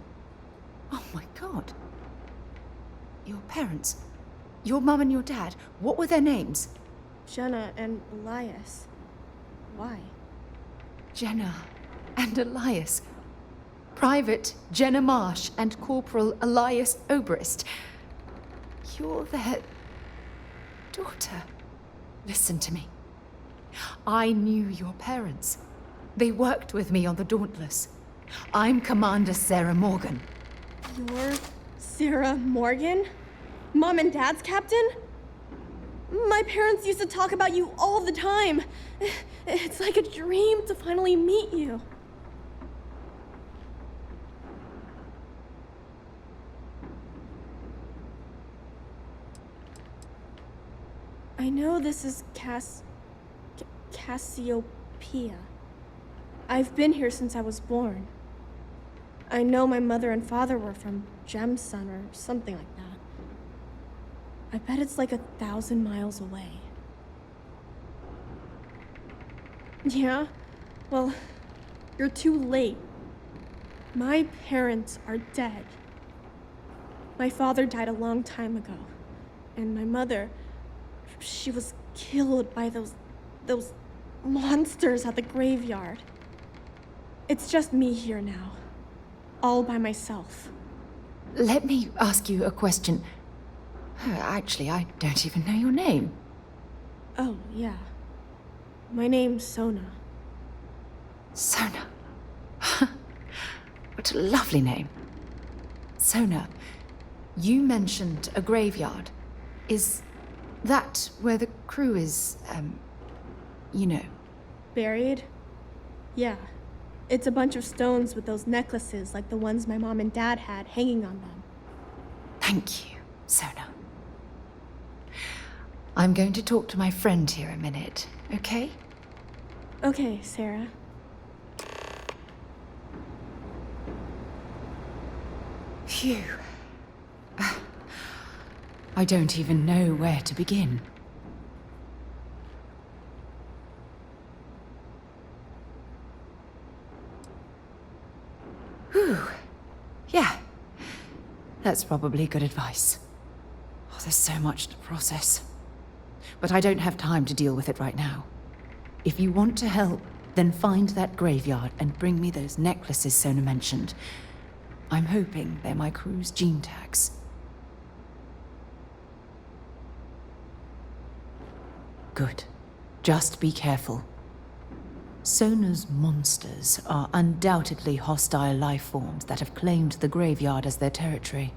Oh my god. Your parents, your mum and your dad, what were their names? Jenna and Elias. Why? Jenna and Elias. Private Jenna Marsh and Corporal Elias Obrist. You're their daughter. Listen to me. I knew your parents. They worked with me on the Dauntless. I'm Commander Sarah Morgan. You're Sarah Morgan? Mom and Dad's captain? My parents used to talk about you all the time. It's like a dream to finally meet you. I know this is Cassiopeia. I've been here since I was born. I know my mother and father were from Gemsun or something like that. I bet it's like 1,000 miles away. Yeah? Well, you're too late. My parents are dead. My father died a long time ago. And my mother, she was killed by those monsters at the graveyard. It's just me here now. All by myself. Let me ask you a question. Actually, I don't even know your name. Oh, yeah. My name's Sona. Sona. What a lovely name. Sona, you mentioned a graveyard. Is that where the crew is, you know? Buried? Yeah. It's a bunch of stones with those necklaces like the ones my mom and dad had hanging on them. Thank you, Sona. I'm going to talk to my friend here a minute, okay? Okay, Sarah. Phew. I don't even know where to begin. Whew. Yeah. That's probably good advice. Oh, there's so much to process. But I don't have time to deal with it right now. If you want to help, then find that graveyard and bring me those necklaces Sona mentioned. I'm hoping they're my crew's gene tags. Good. Just be careful. Sona's monsters are undoubtedly hostile life forms that have claimed the graveyard as their territory.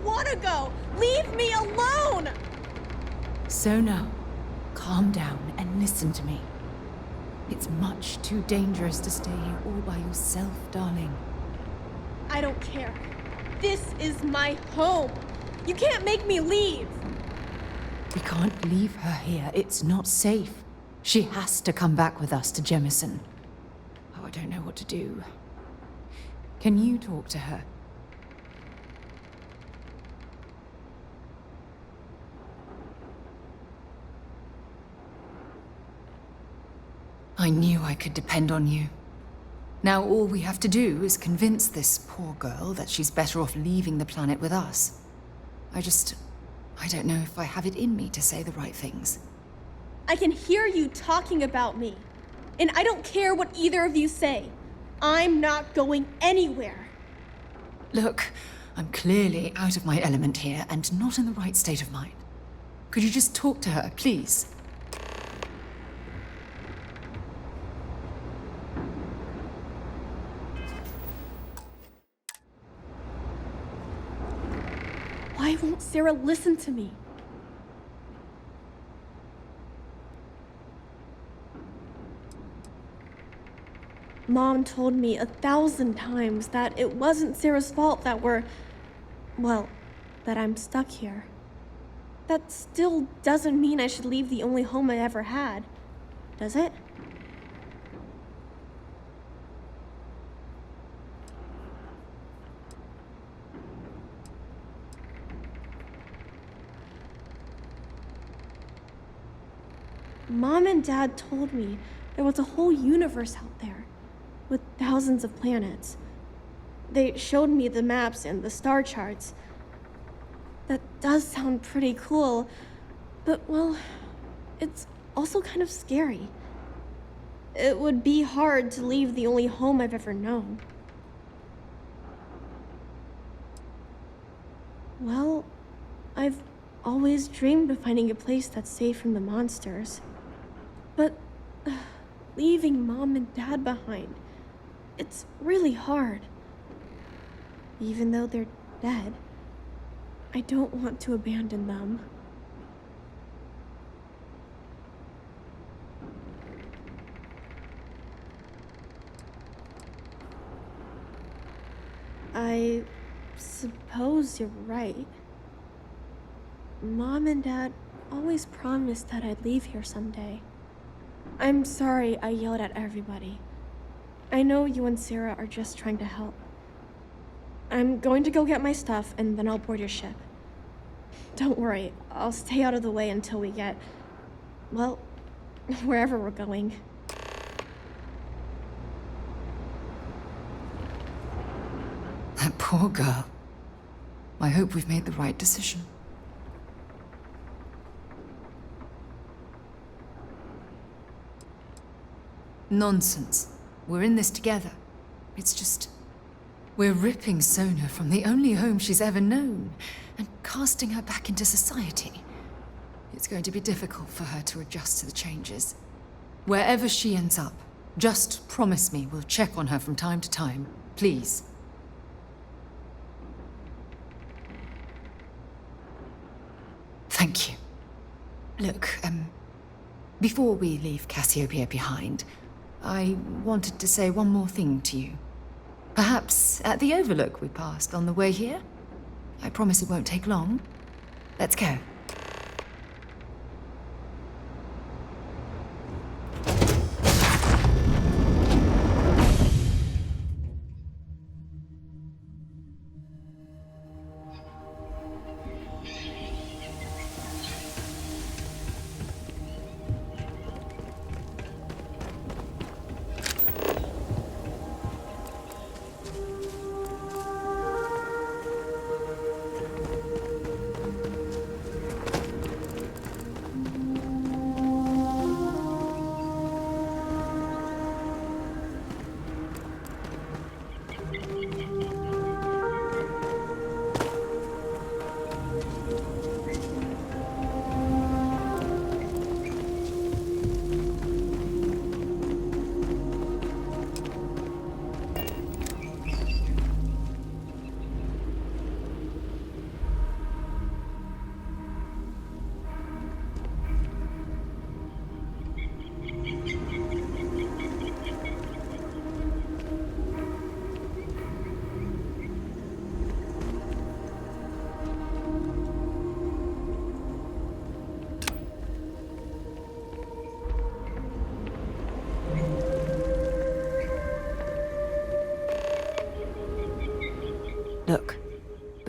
don't want to go! Leave me alone! Sona, calm down and listen to me. It's much too dangerous to stay here all by yourself, darling. I don't care. This is my home. You can't make me leave. We can't leave her here. It's not safe. She has to come back with us to Jemison. Oh, I don't know what to do. Can you talk to her? I knew I could depend on you. Now all we have to do is convince this poor girl that she's better off leaving the planet with us. I don't know if I have it in me to say the right things. I can hear you talking about me. And I don't care what either of you say. I'm not going anywhere. Look, I'm clearly out of my element here and not in the right state of mind. Could you just talk to her, please? Why won't Sarah listen to me? Mom told me 1,000 times that it wasn't Sarah's fault that that I'm stuck here. That still doesn't mean I should leave the only home I ever had, does it? Mom and Dad told me there was a whole universe out there, with thousands of planets. They showed me the maps and the star charts. That does sound pretty cool, but well, it's also kind of scary. It would be hard to leave the only home I've ever known. Well, I've always dreamed of finding a place that's safe from the monsters. But leaving Mom and Dad behind, it's really hard. Even though they're dead, I don't want to abandon them. I suppose you're right. Mom and Dad always promised that I'd leave here someday. I'm sorry I yelled at everybody. I know you and Sarah are just trying to help. I'm going to go get my stuff and then I'll board your ship. Don't worry, I'll stay out of the way until we get, well, wherever we're going. That poor girl. I hope we've made the right decision. Nonsense. We're in this together. It's just... we're ripping Sona from the only home she's ever known and casting her back into society. It's going to be difficult for her to adjust to the changes. Wherever she ends up, just promise me we'll check on her from time to time, please. Thank you. Look, before we leave Cassiopeia behind, I wanted to say one more thing to you. Perhaps at the overlook we passed on the way here? I promise it won't take long. Let's go.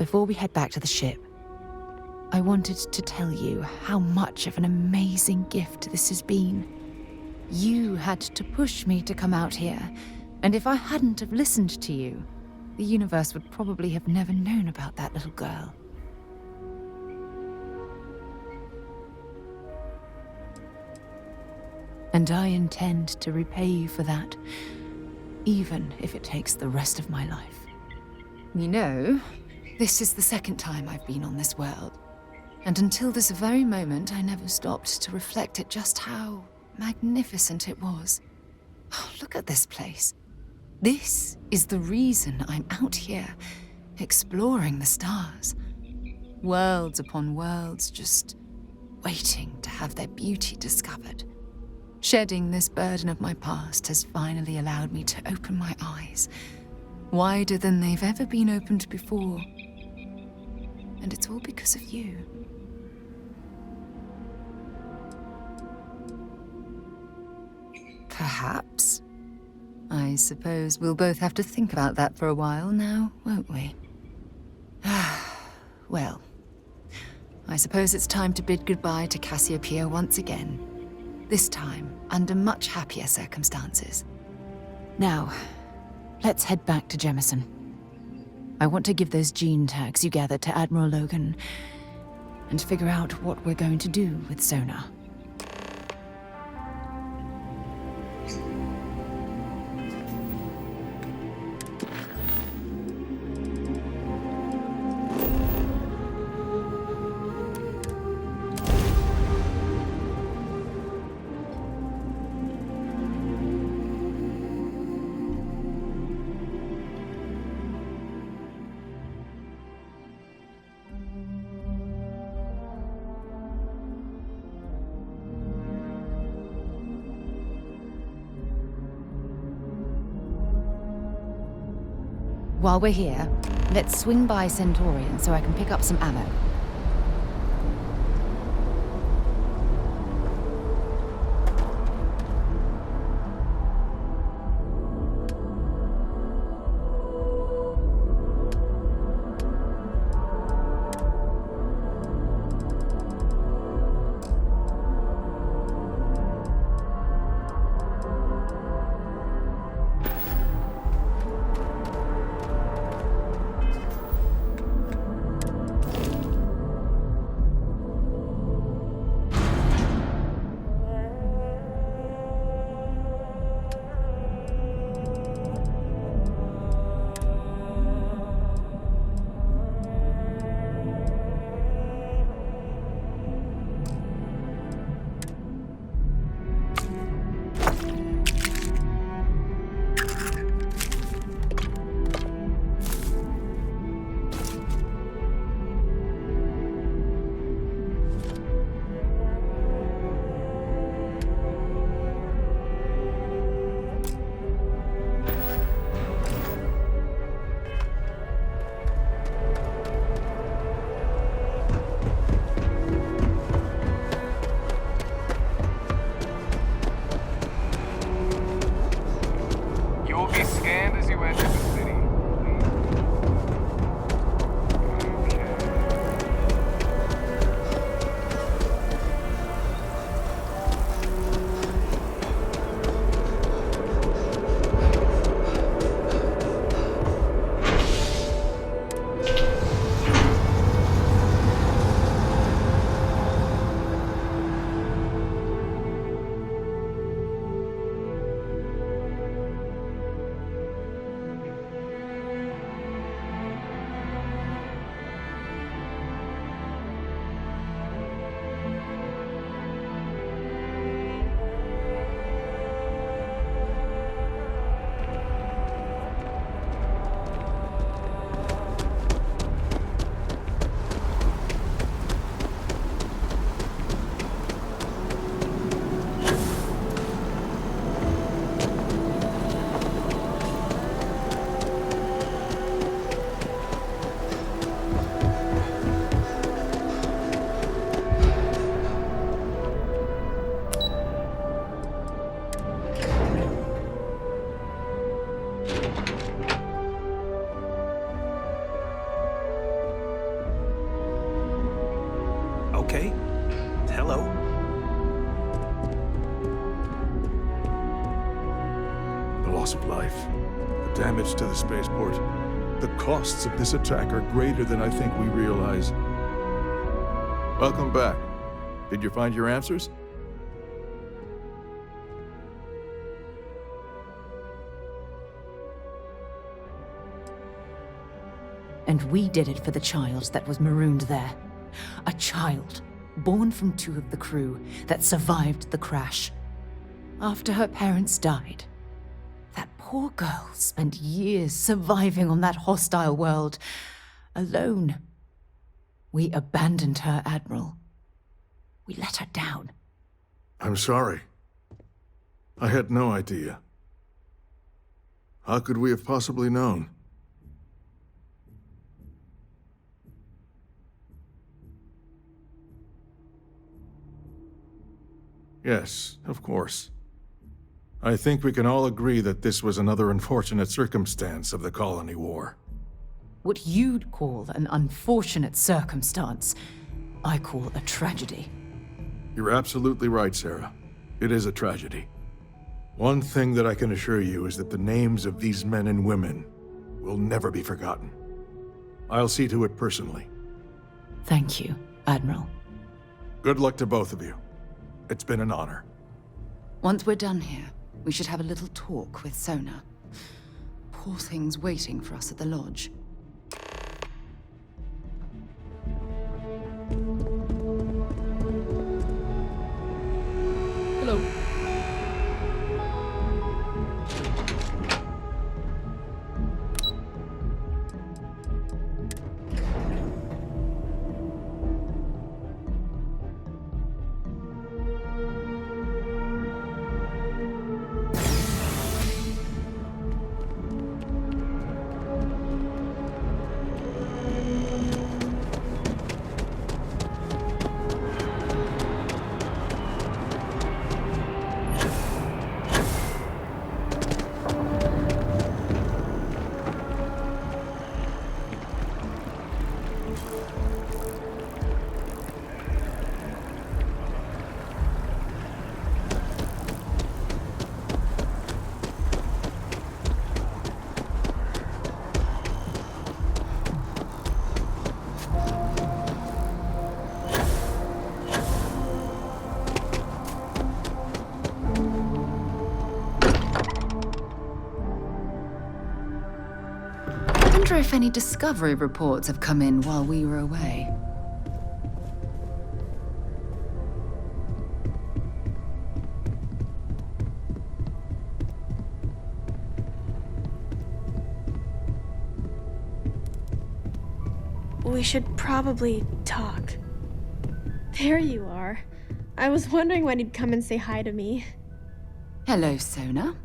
before we head back to the ship, I wanted to tell you how much of an amazing gift this has been. You had to push me to come out here, and if I hadn't have listened to you, the universe would probably have never known about that little girl. And I intend to repay you for that, even if it takes the rest of my life. You know, this is the second time I've been on this world, and until this very moment, I never stopped to reflect at just how magnificent it was. Oh, look at this place. This is the reason I'm out here, exploring the stars. Worlds upon worlds, just waiting to have their beauty discovered. Shedding this burden of my past has finally allowed me to open my eyes, wider than they've ever been opened before. And it's all because of you. Perhaps. I suppose we'll both have to think about that for a while now, won't we? Well, I suppose it's time to bid goodbye to Cassiopeia once again. This time, under much happier circumstances. Now, let's head back to Jemison. I want to give those gene tags you gathered to Admiral Logan, and figure out what we're going to do with Sona. While we're here, let's swing by Centaurian so I can pick up some ammo. okay? Hello? The loss of life, the damage to the spaceport. The costs of this attack are greater than I think we realize. Welcome back. Did you find your answers? And we did it for the child that was marooned there. A child, born from 2 of the crew, that survived the crash. After her parents died, that poor girl spent years surviving on that hostile world, alone. We abandoned her, Admiral. We let her down. I'm sorry. I had no idea. How could we have possibly known? Yes, of course. I think we can all agree that this was another unfortunate circumstance of the Colony War. What you'd call an unfortunate circumstance, I call a tragedy. You're absolutely right, Sarah. It is a tragedy. One thing that I can assure you is that the names of these men and women will never be forgotten. I'll see to it personally. Thank you, Admiral. Good luck to both of you. It's been an honor. Once we're done here, we should have a little talk with Sona. Poor thing's waiting for us at the lodge. Hello. I wonder if any discovery reports have come in while we were away. We should probably talk. There you are. I was wondering when you'd come and say hi to me. Hello, Sona.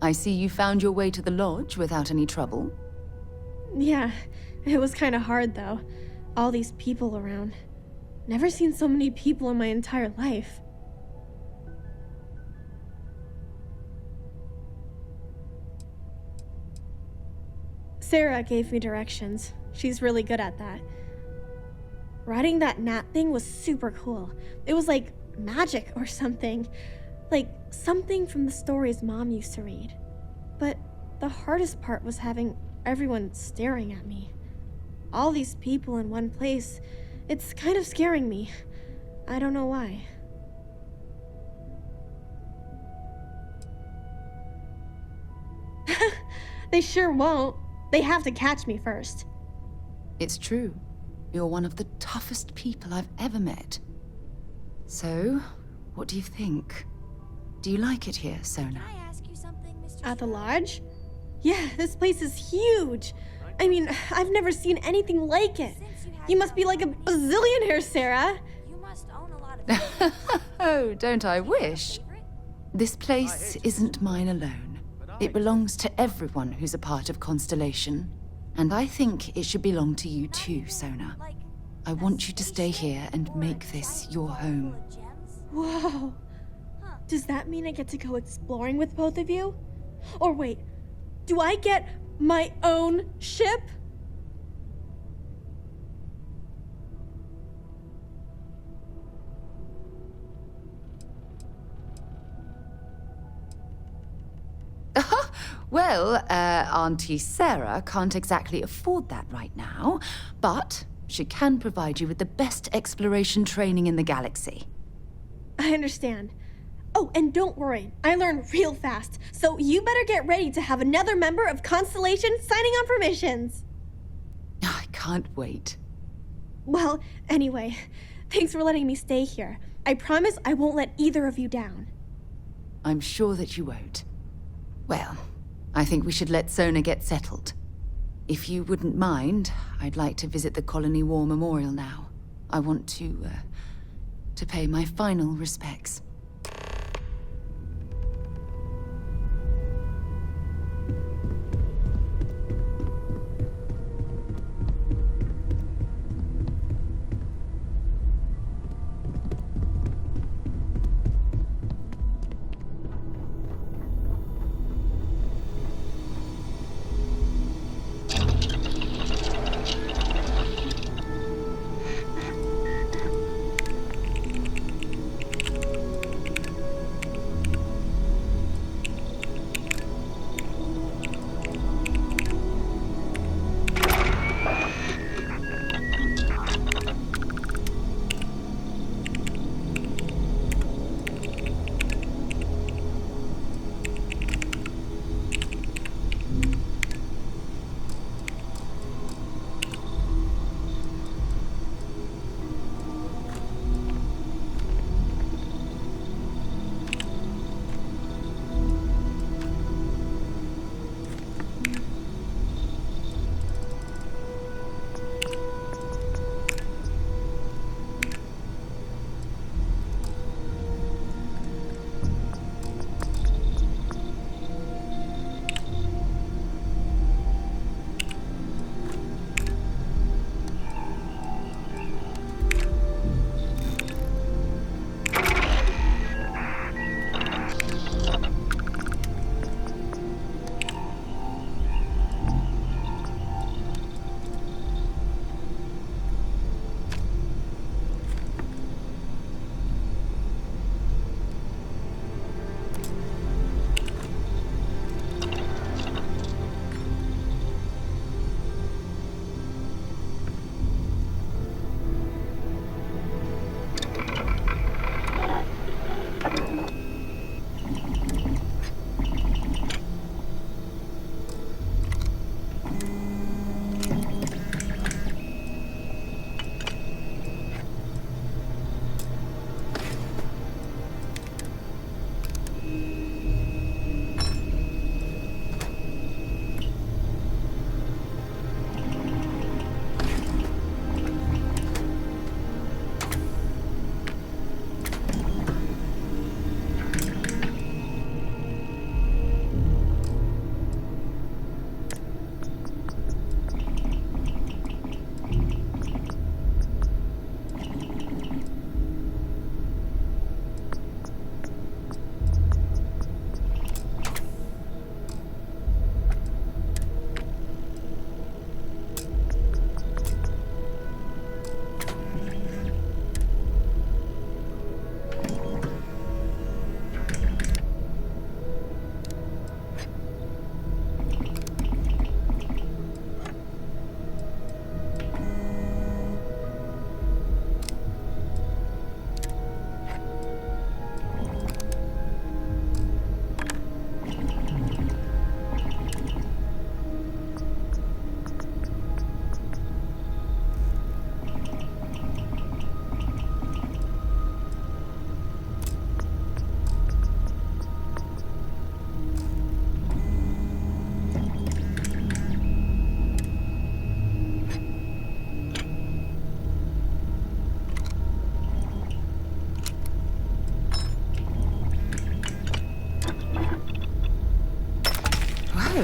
I see you found your way to the lodge without any trouble. Yeah, it was kind of hard though. All these people around. Never seen so many people in my entire life. Sarah gave me directions. She's really good at that. Riding that gnat thing was super cool. It was like magic or something. Like something from the stories Mom used to read. But the hardest part was having everyone staring at me. All these people in one place. It's kind of scaring me. I don't know why. They sure won't. They have to catch me first. It's true. You're one of the toughest people I've ever met. So, what do you think? Do you like it here, Sona? At the lodge? Yeah, this place is huge. I mean, I've never seen anything like it. You must be like a bazillionaire, Sarah. Oh, don't I wish? This place isn't mine alone. It belongs to everyone who's a part of Constellation. And I think it should belong to you too, Sona. I want you to stay here and make this your home. Whoa. Does that mean I get to go exploring with both of you? Or wait, do I get my own ship? Well, Auntie Sarah can't exactly afford that right now, but she can provide you with the best exploration training in the galaxy. I understand. Oh, and don't worry, I learn real fast, so you better get ready to have another member of Constellation signing on for missions. I can't wait. Well, anyway, thanks for letting me stay here. I promise I won't let either of you down. I'm sure that you won't. Well, I think we should let Sona get settled. If you wouldn't mind, I'd like to visit the Colony War Memorial now. I want to pay my final respects.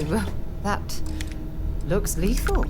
Oh, that looks lethal.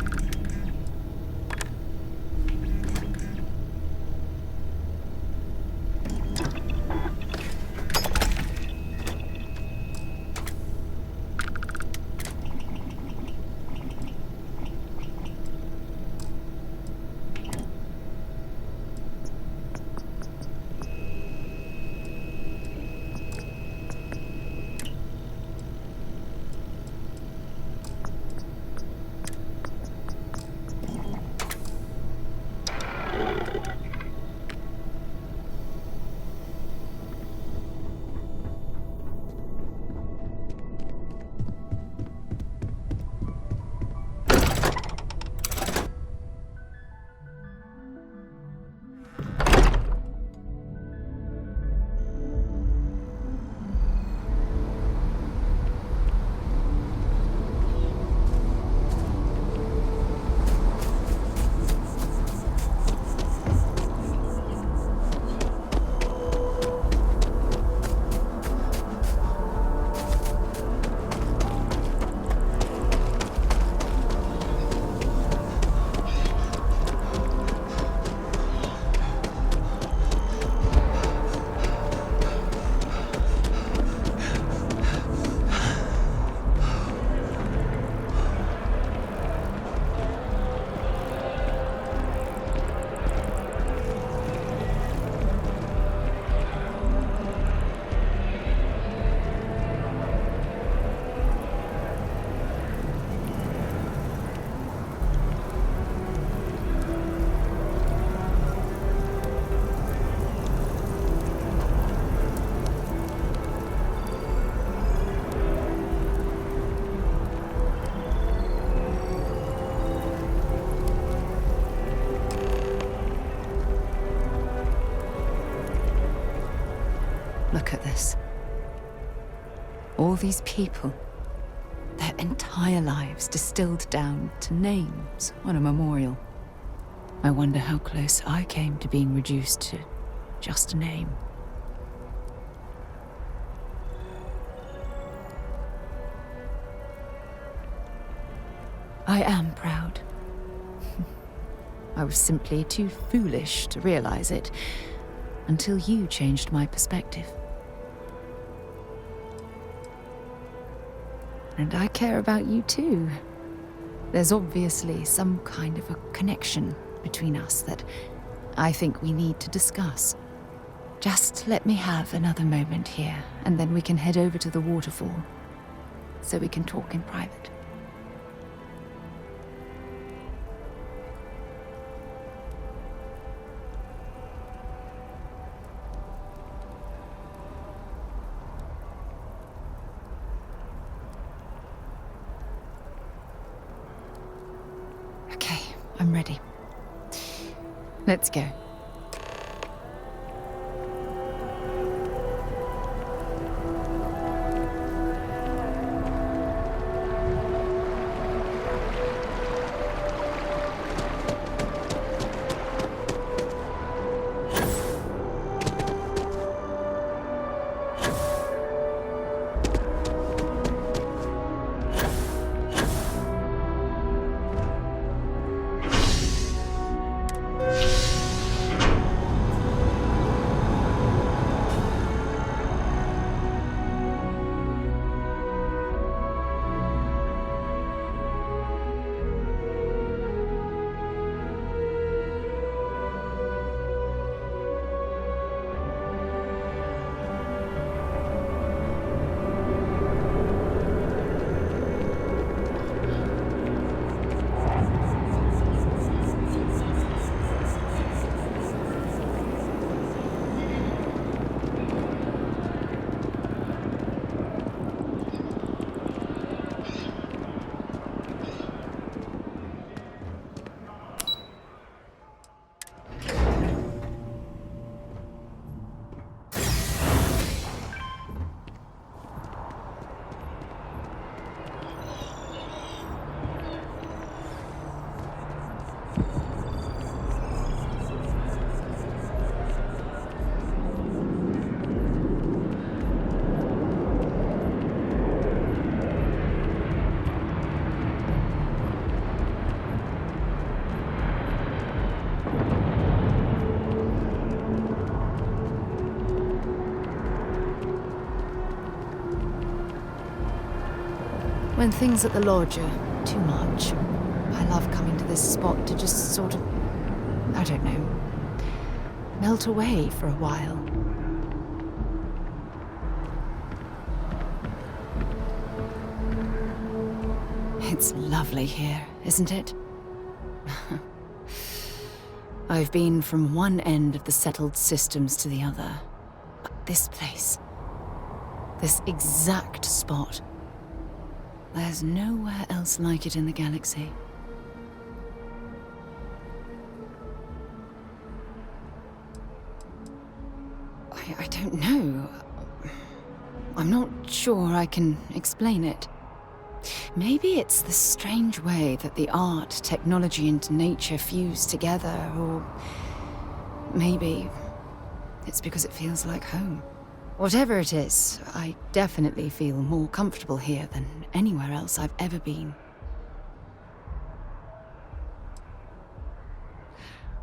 Look at this. All these people, their entire lives distilled down to names on a memorial. I wonder how close I came to being reduced to just a name. I am proud. I was simply too foolish to realize it until you changed my perspective. And I care about you too. There's obviously some kind of a connection between us that I think we need to discuss. Just let me have another moment here, and then we can head over to the waterfall, so we can talk in private. Okay, I'm ready. Let's go. When things at the lodge are too much, I love coming to this spot to just sort of, I don't know, melt away for a while. It's lovely here, isn't it? I've been from one end of the settled systems to the other. But this place, this exact spot, there's nowhere else like it in the galaxy. I don't know. I'm not sure I can explain it. Maybe it's the strange way that the art, technology, and nature fuse together, or maybe it's because it feels like home. Whatever it is, I definitely feel more comfortable here than anywhere else I've ever been.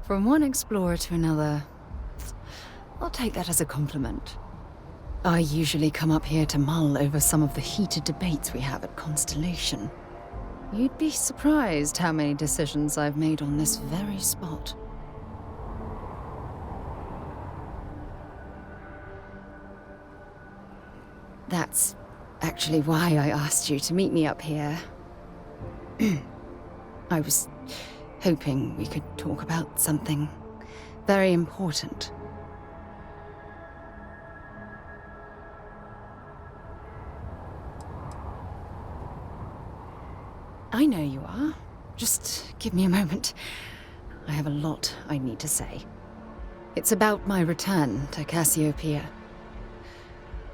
From one explorer to another, I'll take that as a compliment. I usually come up here to mull over some of the heated debates we have at Constellation. You'd be surprised how many decisions I've made on this very spot. That's actually why I asked you to meet me up here. I was hoping we could talk about something very important. I know you are. Just give me a moment. I have a lot I need to say. It's about my return to Cassiopeia.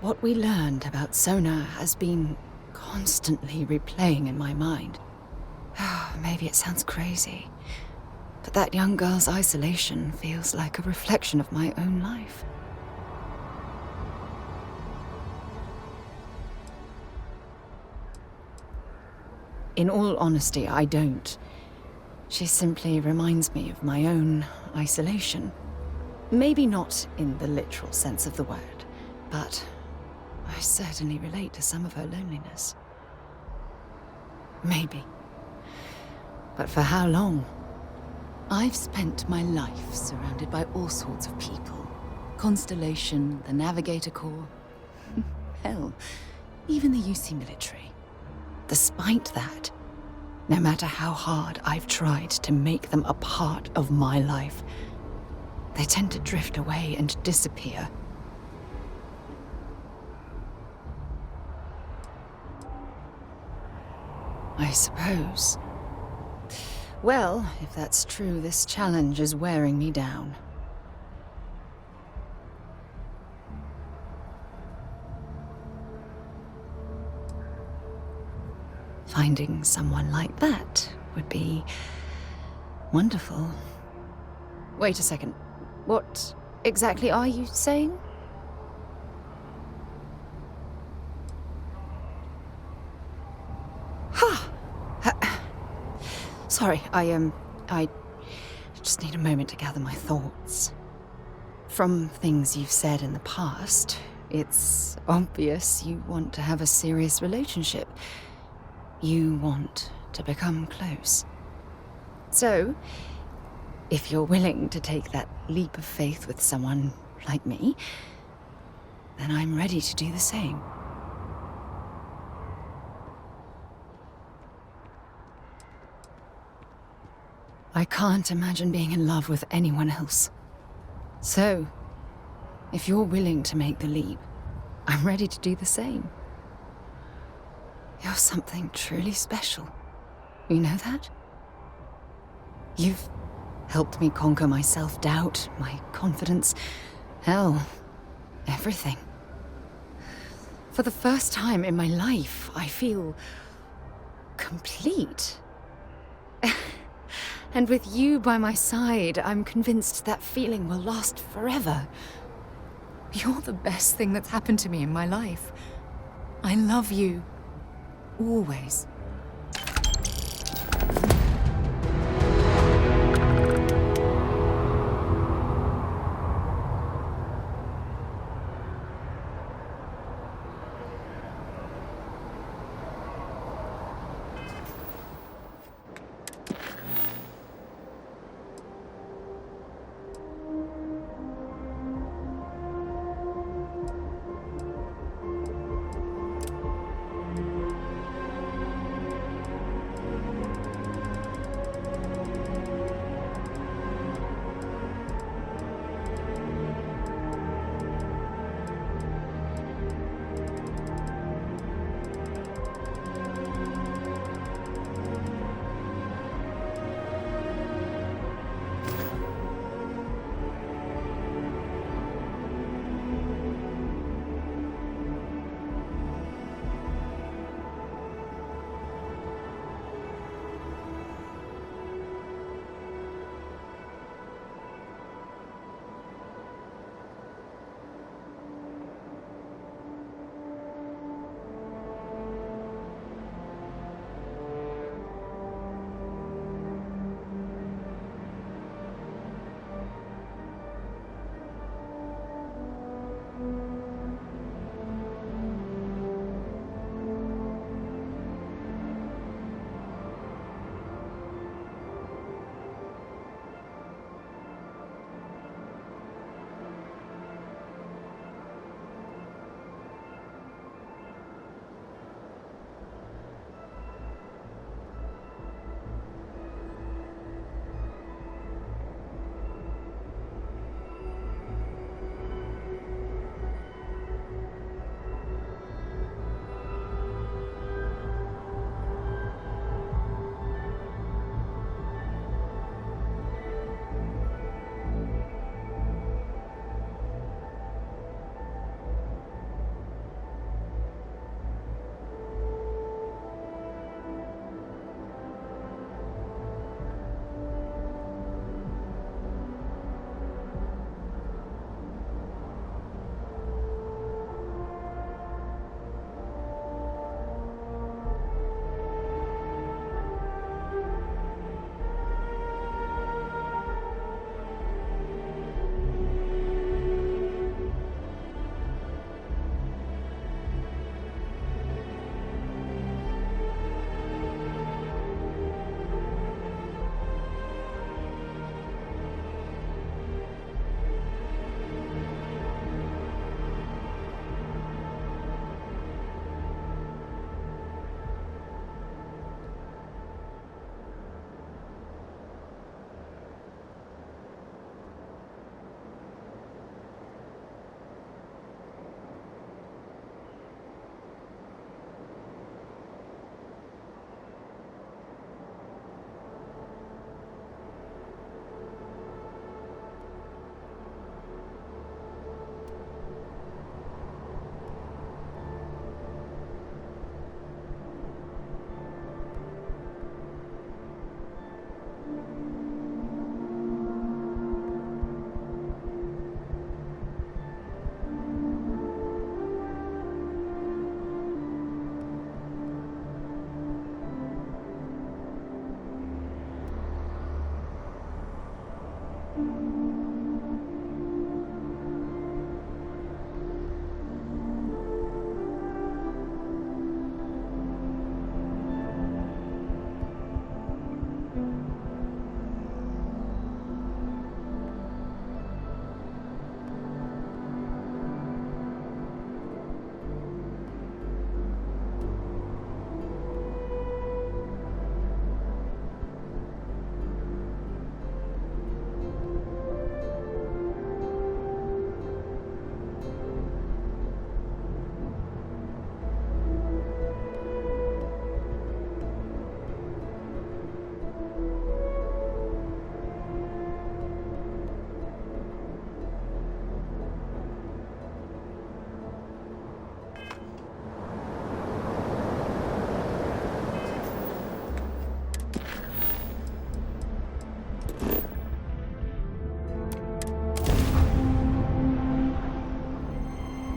What we learned about Sona has been constantly replaying in my mind. Maybe it sounds crazy, but that young girl's isolation feels like a reflection of my own life. In all honesty, I don't. She simply reminds me of my own isolation. Maybe not in the literal sense of the word, but I certainly relate to some of her loneliness. Maybe. But for how long? I've spent my life surrounded by all sorts of people. Constellation, the Navigator Corps. Hell, even the UC military. Despite that, no matter how hard I've tried to make them a part of my life, they tend to drift away and disappear. I suppose. Well, if that's true, this challenge is wearing me down. Finding someone like that would be wonderful. Wait a second. What exactly are you saying? Sorry, I just need a moment to gather my thoughts. From things you've said in the past, it's obvious you want to have a serious relationship. You want to become close. So, if you're willing to take that leap of faith with someone like me, then I'm ready to do the same. I can't imagine being in love with anyone else. So, if you're willing to make the leap, I'm ready to do the same. You're something truly special. You know that? You've helped me conquer my self-doubt, my confidence, hell, everything. For the first time in my life, I feel complete. And with you by my side, I'm convinced that feeling will last forever. You're the best thing that's happened to me in my life. I love you. Always.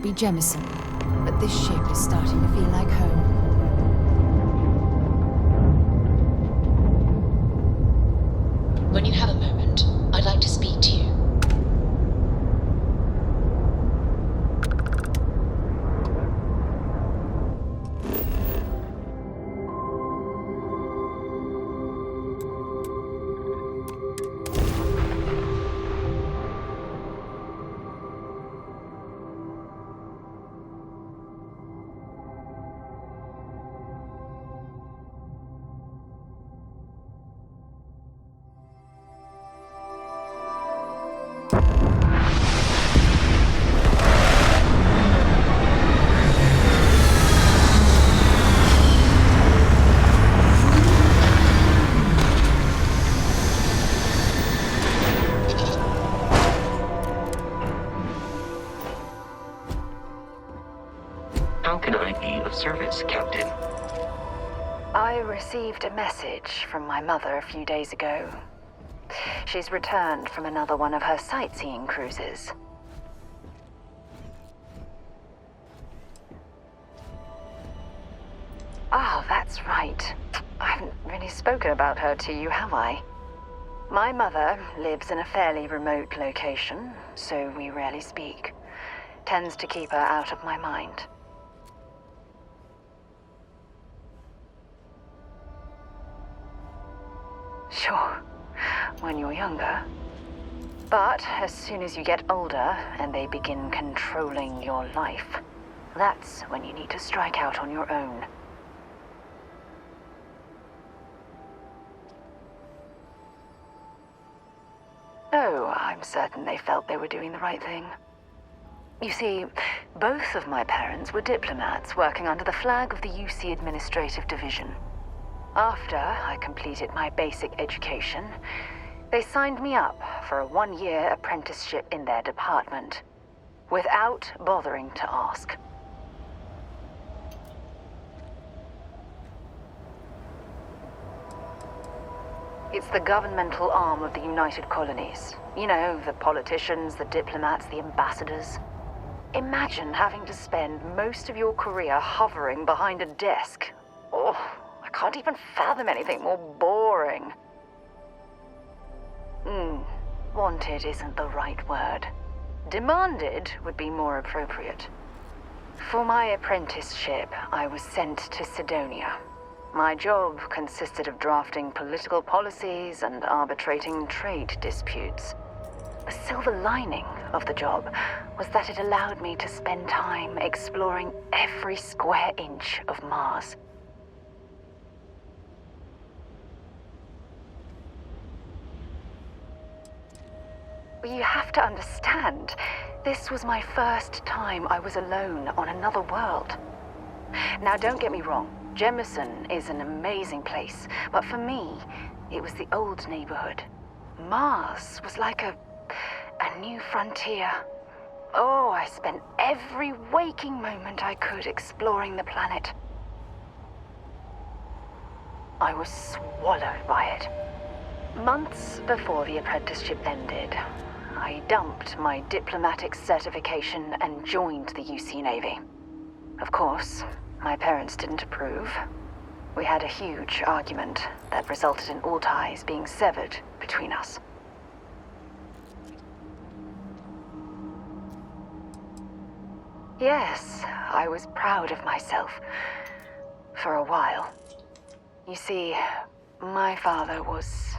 be Jemison, but this ship is starting to feel like home. When you have a moment, I'd like to speak to you. How can I be of service, Captain? I received a message from my mother a few days ago. She's returned from another one of her sightseeing cruises. Oh, that's right. I haven't really spoken about her to you, have I? My mother lives in a fairly remote location, so we rarely speak. Tends to keep her out of my mind. Sure, when you're younger. But as soon as you get older and they begin controlling your life, that's when you need to strike out on your own. Oh, I'm certain they felt they were doing the right thing. You see, both of my parents were diplomats working under the flag of the UC Administrative Division. After I completed my basic education, they signed me up for a one-year apprenticeship in their department, without bothering to ask. It's the governmental arm of the United Colonies. You know, the politicians, the diplomats, the ambassadors. Imagine having to spend most of your career hovering behind a desk. Oh, I can't even fathom anything more boring. Wanted isn't the right word. Demanded would be more appropriate. For my apprenticeship, I was sent to Sidonia. My job consisted of drafting political policies and arbitrating trade disputes. The silver lining of the job was that it allowed me to spend time exploring every square inch of Mars. You have to understand, this was my first time I was alone on another world. Now, don't get me wrong, Jemison is an amazing place, but for me, it was the old neighborhood. Mars was like a new frontier. Oh, I spent every waking moment I could exploring the planet. I was swallowed by it. Months before the apprenticeship ended, I dumped my diplomatic certification and joined the UC Navy. Of course, my parents didn't approve. We had a huge argument that resulted in all ties being severed between us. Yes, I was proud of myself. For a while. You see, my father was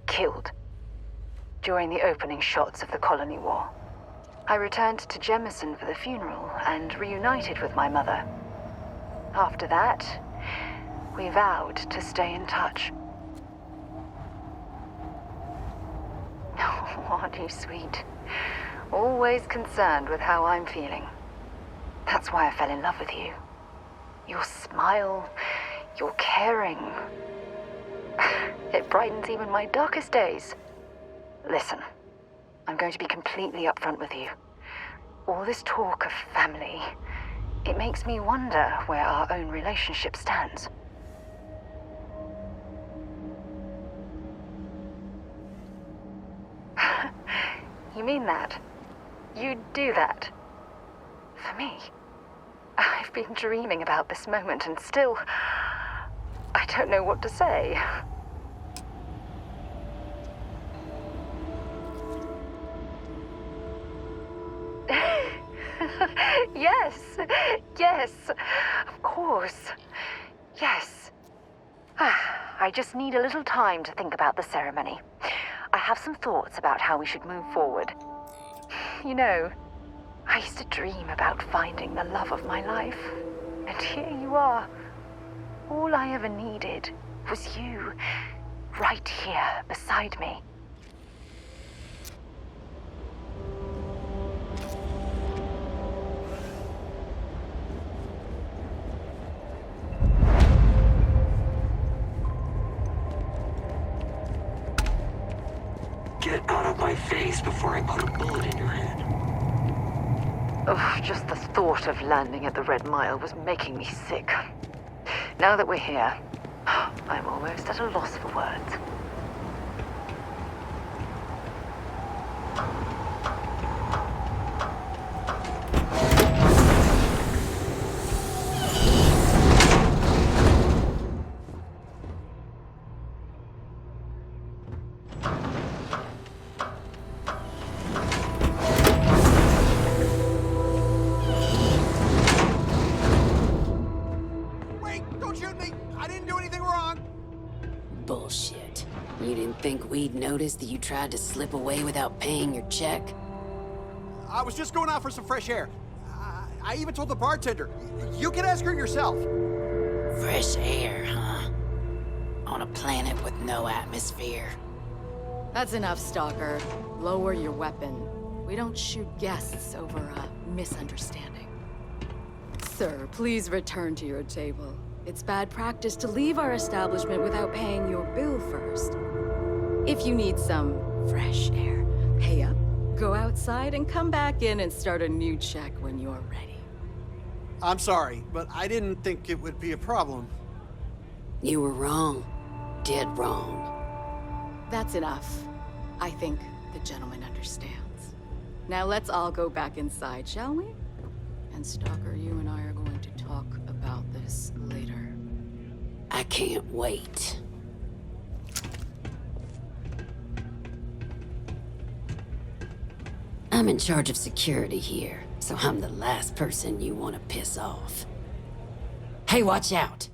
killed during the opening shots of the Colony War. I returned to Jemison for the funeral and reunited with my mother. After that, we vowed to stay in touch. Oh, aren't you sweet? Always concerned with how I'm feeling. That's why I fell in love with you. Your smile, your caring. It brightens even my darkest days. Listen, I'm going to be completely upfront with you. All this talk of family, it makes me wonder where our own relationship stands. You mean that? You do that? for me. I've been dreaming about this moment and still... I don't know what to say. Yes, of course. Yes. I just need a little time to think about the ceremony. I have some thoughts about how we should move forward. You know, I used to dream about finding the love of my life. And here you are. All I ever needed was you, right here beside me. Get out of my face before I put a bullet in your head. Oh, just the thought of landing at the Red Mile was making me sick. Now that we're here, I'm almost at a loss for words. Bullshit. You didn't think we'd notice that you tried to slip away without paying your check? I was just going out for some fresh air. I even told the bartender. You can ask her yourself. Fresh air, huh? On a planet with no atmosphere. That's enough, Stalker. Lower your weapon. We don't shoot guests over a misunderstanding. Sir, please return to your table. It's bad practice to leave our establishment without paying your bill first. If you need some fresh air, pay up, go outside, and come back in and start a new check when you're ready. I'm sorry, but I didn't think it would be a problem. You were wrong. Dead wrong. That's enough. I think the gentleman understands. Now let's all go back inside, shall we? And Stalker, you and I are going to talk about this later. I can't wait. I'm in charge of security here, so I'm the last person you want to piss off. Hey, watch out!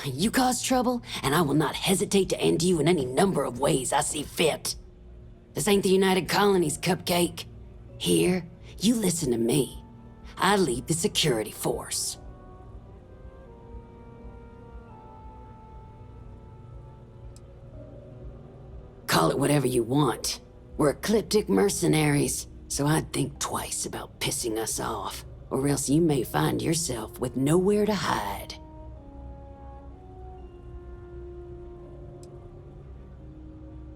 You cause trouble, and I will not hesitate to end you in any number of ways I see fit. This ain't the United Colonies, Cupcake. Here, you listen to me. I lead the security force. Call it whatever you want. We're ecliptic mercenaries, so I'd think twice about pissing us off, or else you may find yourself with nowhere to hide.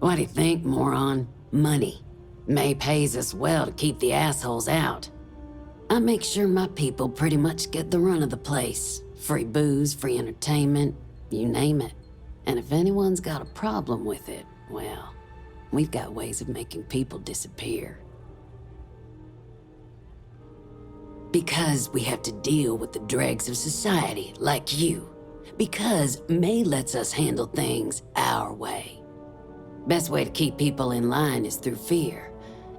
What do you think, moron? Money. May pays us well to keep the assholes out. I make sure my people pretty much get the run of the place. Free booze, free entertainment, you name it. And if anyone's got a problem with it, well, we've got ways of making people disappear. Because we have to deal with the dregs of society, like you. Because May lets us handle things our way. Best way to keep people in line is through fear.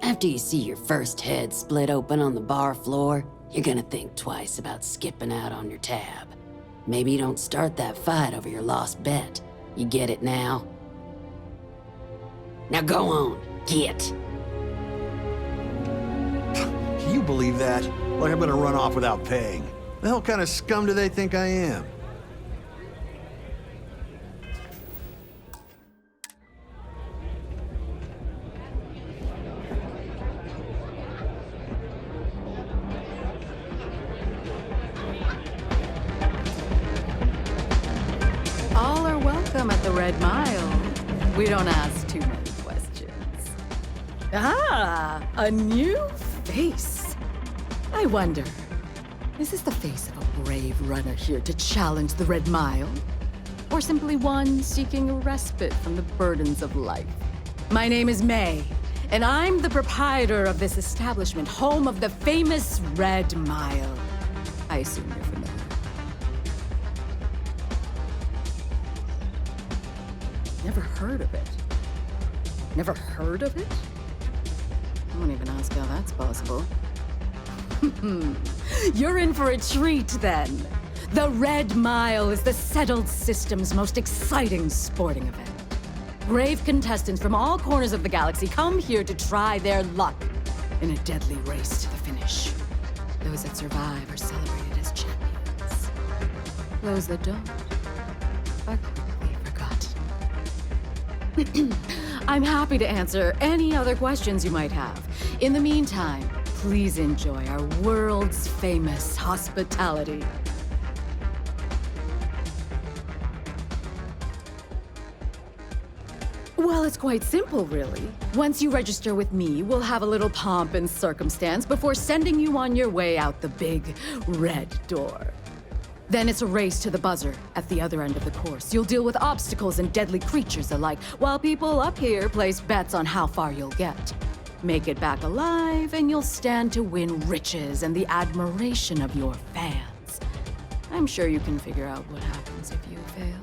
After you see your first head split open on the bar floor, you're gonna think twice about skipping out on your tab. Maybe you don't start that fight over your lost bet. You get it now? Now go on, get. Can you believe that? Like I'm gonna run off without paying. The hell kind of scum do they think I am? All are welcome at the Red Mile. We don't ask too many questions. Ah, a new face. I wonder, is this the face of a brave runner here to challenge the Red Mile? Or simply one seeking a respite from the burdens of life? My name is May, and I'm the proprietor of this establishment, home of the famous Red Mile. I assume you're familiar. Never heard of it. Never heard of it? I won't even ask how that's possible. You're in for a treat, then. The Red Mile is the settled system's most exciting sporting event. Brave contestants from all corners of the galaxy come here to try their luck in a deadly race to the finish. Those that survive are celebrated as champions. Those that don't are quickly forgotten. I'm happy to answer any other questions you might have. In the meantime, please enjoy our world's famous hospitality. Well, it's quite simple, really. Once you register with me, we'll have a little pomp and circumstance before sending you on your way out the big red door. Then it's a race to the buzzer at the other end of the course. You'll deal with obstacles and deadly creatures alike, while people up here place bets on how far you'll get. Make it back alive, and you'll stand to win riches and the admiration of your fans. I'm sure you can figure out what happens if you fail.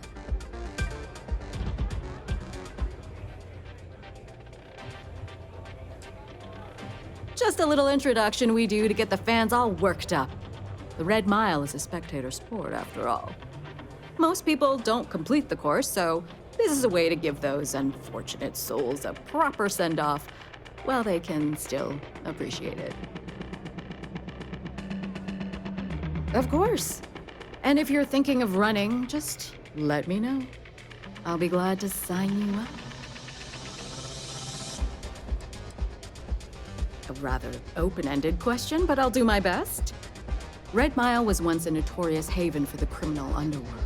Just a little introduction we do to get the fans all worked up. The Red Mile is a spectator sport, after all. Most people don't complete the course, so this is a way to give those unfortunate souls a proper send-off while they can still appreciate it. Of course. And if you're thinking of running, just let me know. I'll be glad to sign you up. A rather open-ended question, but I'll do my best. Red Mile was once a notorious haven for the criminal underworld.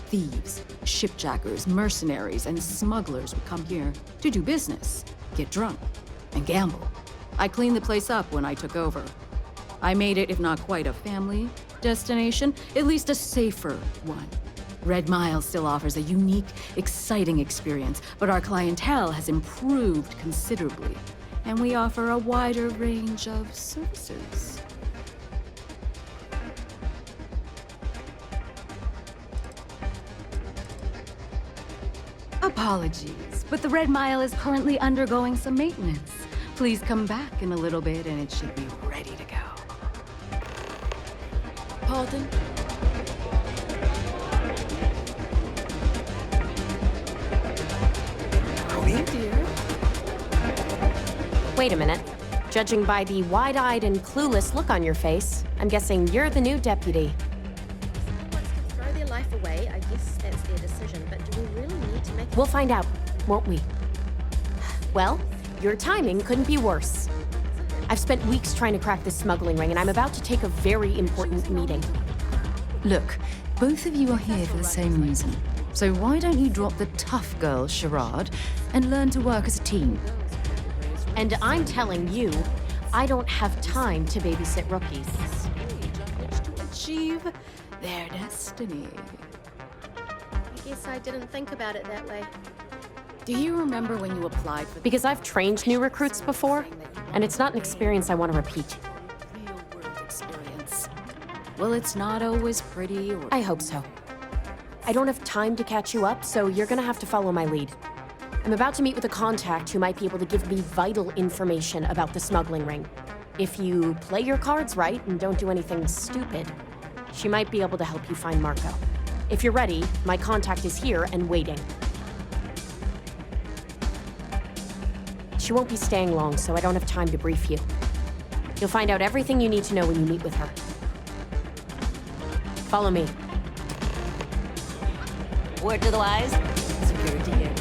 Thieves, shipjackers, mercenaries, and smugglers would come here to do business, get drunk, and gamble. I cleaned the place up when I took over. I made it, if not quite a family destination, at least a safer one. Red Mile still offers a unique, exciting experience, but our clientele has improved considerably, and we offer a wider range of services. Apologies, but the Red Mile is currently undergoing some maintenance. Please come back in a little bit and it should be ready to go. Pardon? Howdy, dear. Wait a minute. Judging by the wide-eyed and clueless look on your face, I'm guessing you're the new deputy. Throw their life away, I guess that's their decision, but do we really need to make... We'll find out, won't we? Well, your timing couldn't be worse. I've spent weeks trying to crack this smuggling ring, and I'm about to take a very important meeting. Look, both of you are here for the same reason. So why don't you drop the tough girl charade and learn to work as a team? And I'm telling you, I don't have time to babysit rookies. To achieve their destiny. I guess I didn't think about it that way. Do you remember when you applied for... Because I've trained new recruits before, and it's not an experience I want to repeat. Real-world experience. Well, it's not always pretty or... I hope so. I don't have time to catch you up, so you're gonna have to follow my lead. I'm about to meet with a contact who might be able to give me vital information about the smuggling ring. If you play your cards right and don't do anything stupid, she might be able to help you find Marco. If you're ready, my contact is here and waiting. She won't be staying long, so I don't have time to brief you. You'll find out everything you need to know when you meet with her. Follow me. Word to the wise, security here.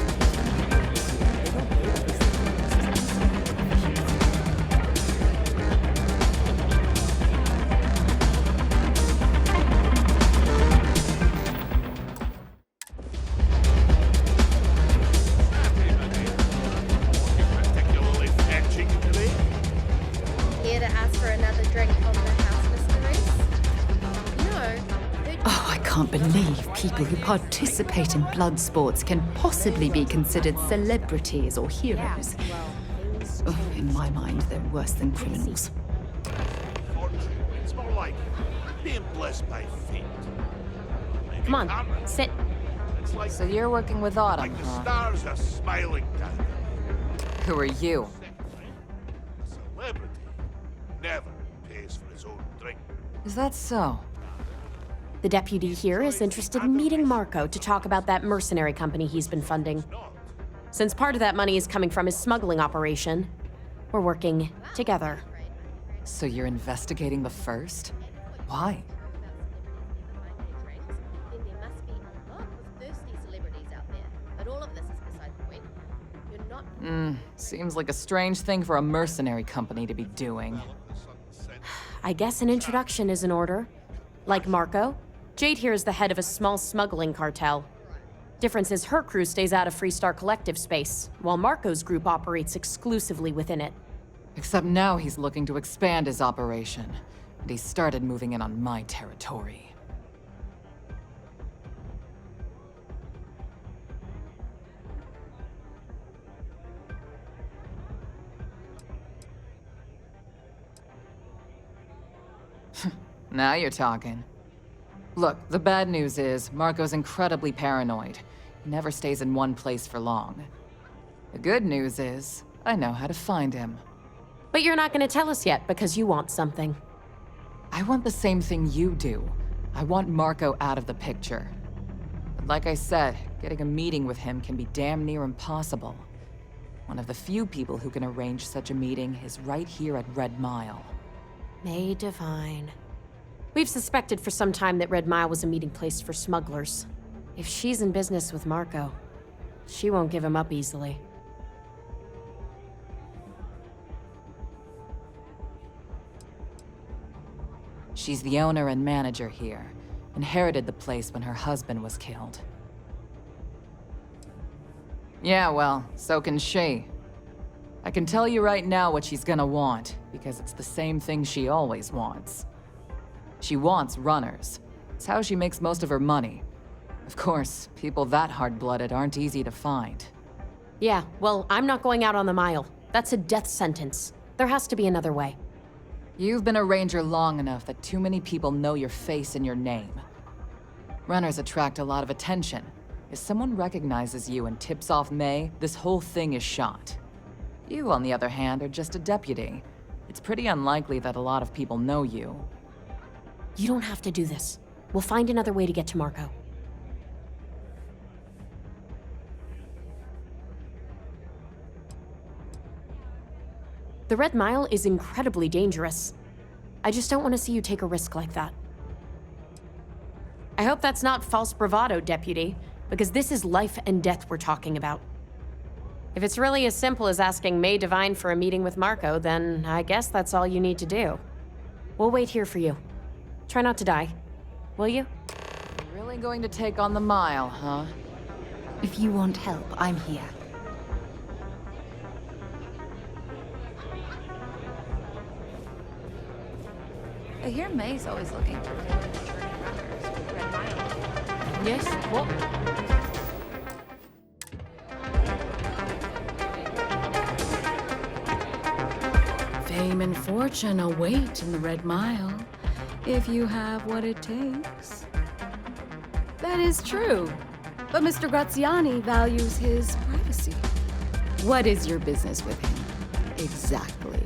Here to ask for another drink on the house, Mr. Reese? No. Oh, I can't believe people who participate in blood sports can possibly be considered celebrities or heroes. Oh, in my mind, they're worse than criminals. It's more like being blessed by fate. Maybe Come on, Conrad. sit. It's like, So you're working with Autumn, like the huh? stars are smiling down. Who are you? A celebrity never pays for his own drink. Is that so? The deputy here is interested in meeting Marco to talk about that mercenary company he's been funding. Since part of that money is coming from his smuggling operation, we're working together. So you're investigating the first? Why? Then there must be a lot of thirsty celebrities out there. But all of this is beside the point. You're not. Seems like a strange thing for a mercenary company to be doing. I guess an introduction is in order. Like Marco, Jade here is the head of a small smuggling cartel. Difference is her crew stays out of Freestar Collective space, while Marco's group operates exclusively within it. Except now he's looking to expand his operation, and he started moving in on my territory. Now you're talking. Look, the bad news is, Marco's incredibly paranoid. He never stays in one place for long. The good news is, I know how to find him. But you're not going to tell us yet because you want something. I want the same thing you do. I want Marco out of the picture. But like I said, getting a meeting with him can be damn near impossible. One of the few people who can arrange such a meeting is right here at Red Mile. May Divine. We've suspected for some time that Red Mile was a meeting place for smugglers. If she's in business with Marco, she won't give him up easily. She's the owner and manager here. Inherited the place when her husband was killed. Yeah, well, so can she. I can tell you right now what she's gonna want, because it's the same thing she always wants. She wants runners. It's how she makes most of her money. Of course, people that hard-blooded aren't easy to find. Yeah, well, I'm not going out on the mile. That's a death sentence. There has to be another way. You've been a ranger long enough that too many people know your face and your name. Runners attract a lot of attention. If someone recognizes you and tips off May, this whole thing is shot. You, on the other hand, are just a deputy. It's pretty unlikely that a lot of people know you. You don't have to do this. We'll find another way to get to Marco. The Red Mile is incredibly dangerous. I just don't want to see you take a risk like that. I hope that's not false bravado, Deputy, because this is life and death we're talking about. If it's really as simple as asking May Divine for a meeting with Marco, then I guess that's all you need to do. We'll wait here for you. Try not to die, will you? You're really going to take on the mile, huh? If you want help, I'm here. I hear May's always looking for Red Mile. Yes, what? Fame and fortune await in the Red Mile, if you have what it takes. That is true, but Mr. Graziani values his privacy. What is your business with him? Exactly.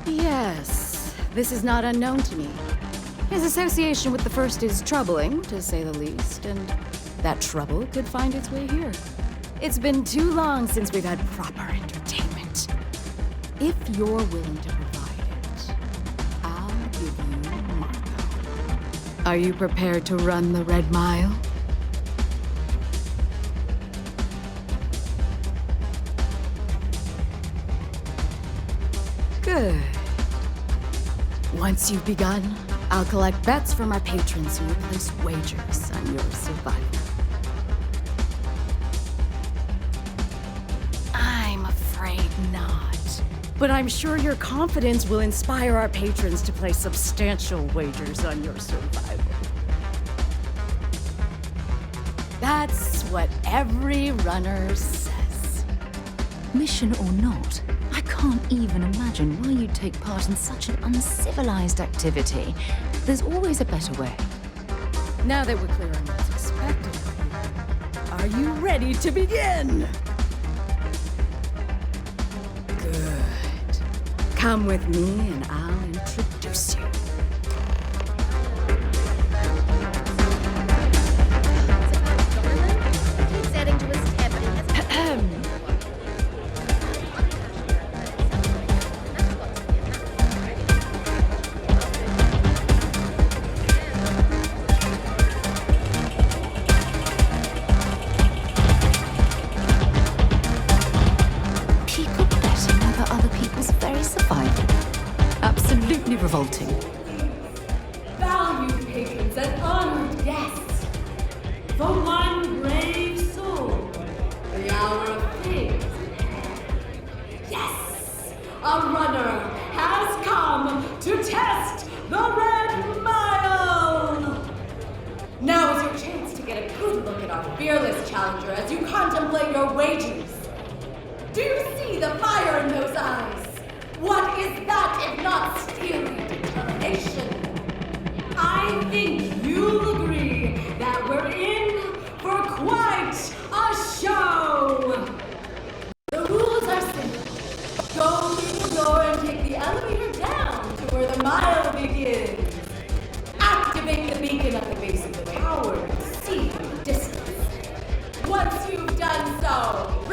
Yes, this is not unknown to me. His association with the First is troubling, to say the least, and that trouble could find its way here. It's been too long since we've had proper entertainment. If you're willing to provide it, I'll give you Marco. Are you prepared to run the Red Mile? Good. Once you've begun, I'll collect bets from our patrons who will place wagers on your survival. I'm afraid not. But I'm sure your confidence will inspire our patrons to place substantial wagers on your survival. That's what every runner says. Mission or not, I can't can't even imagine why you'd take part in such an uncivilized activity. There's always a better way. Now that we're clear on what's expected of you, are you ready to begin? Good. Come with me and I'll introduce you. Keeps adding to his tab, but he hasn't. People betting over other people's very survival. Absolutely revolting. Valued patrons and honored guests, for one brave soul, the hour of fame is at hand. Yes, a runner has come to test the Red Mile! Now is your chance to get a good look at our fearless challenger as you contemplate your wagers. Do you see the fire in those eyes? What is that if not steely determination? I think you'll agree that we're in for quite a show! The rules are simple. Go through the door and take the elevator down to where the mile begins. Activate the beacon at the base of the tower to see the distance. Once you've done so,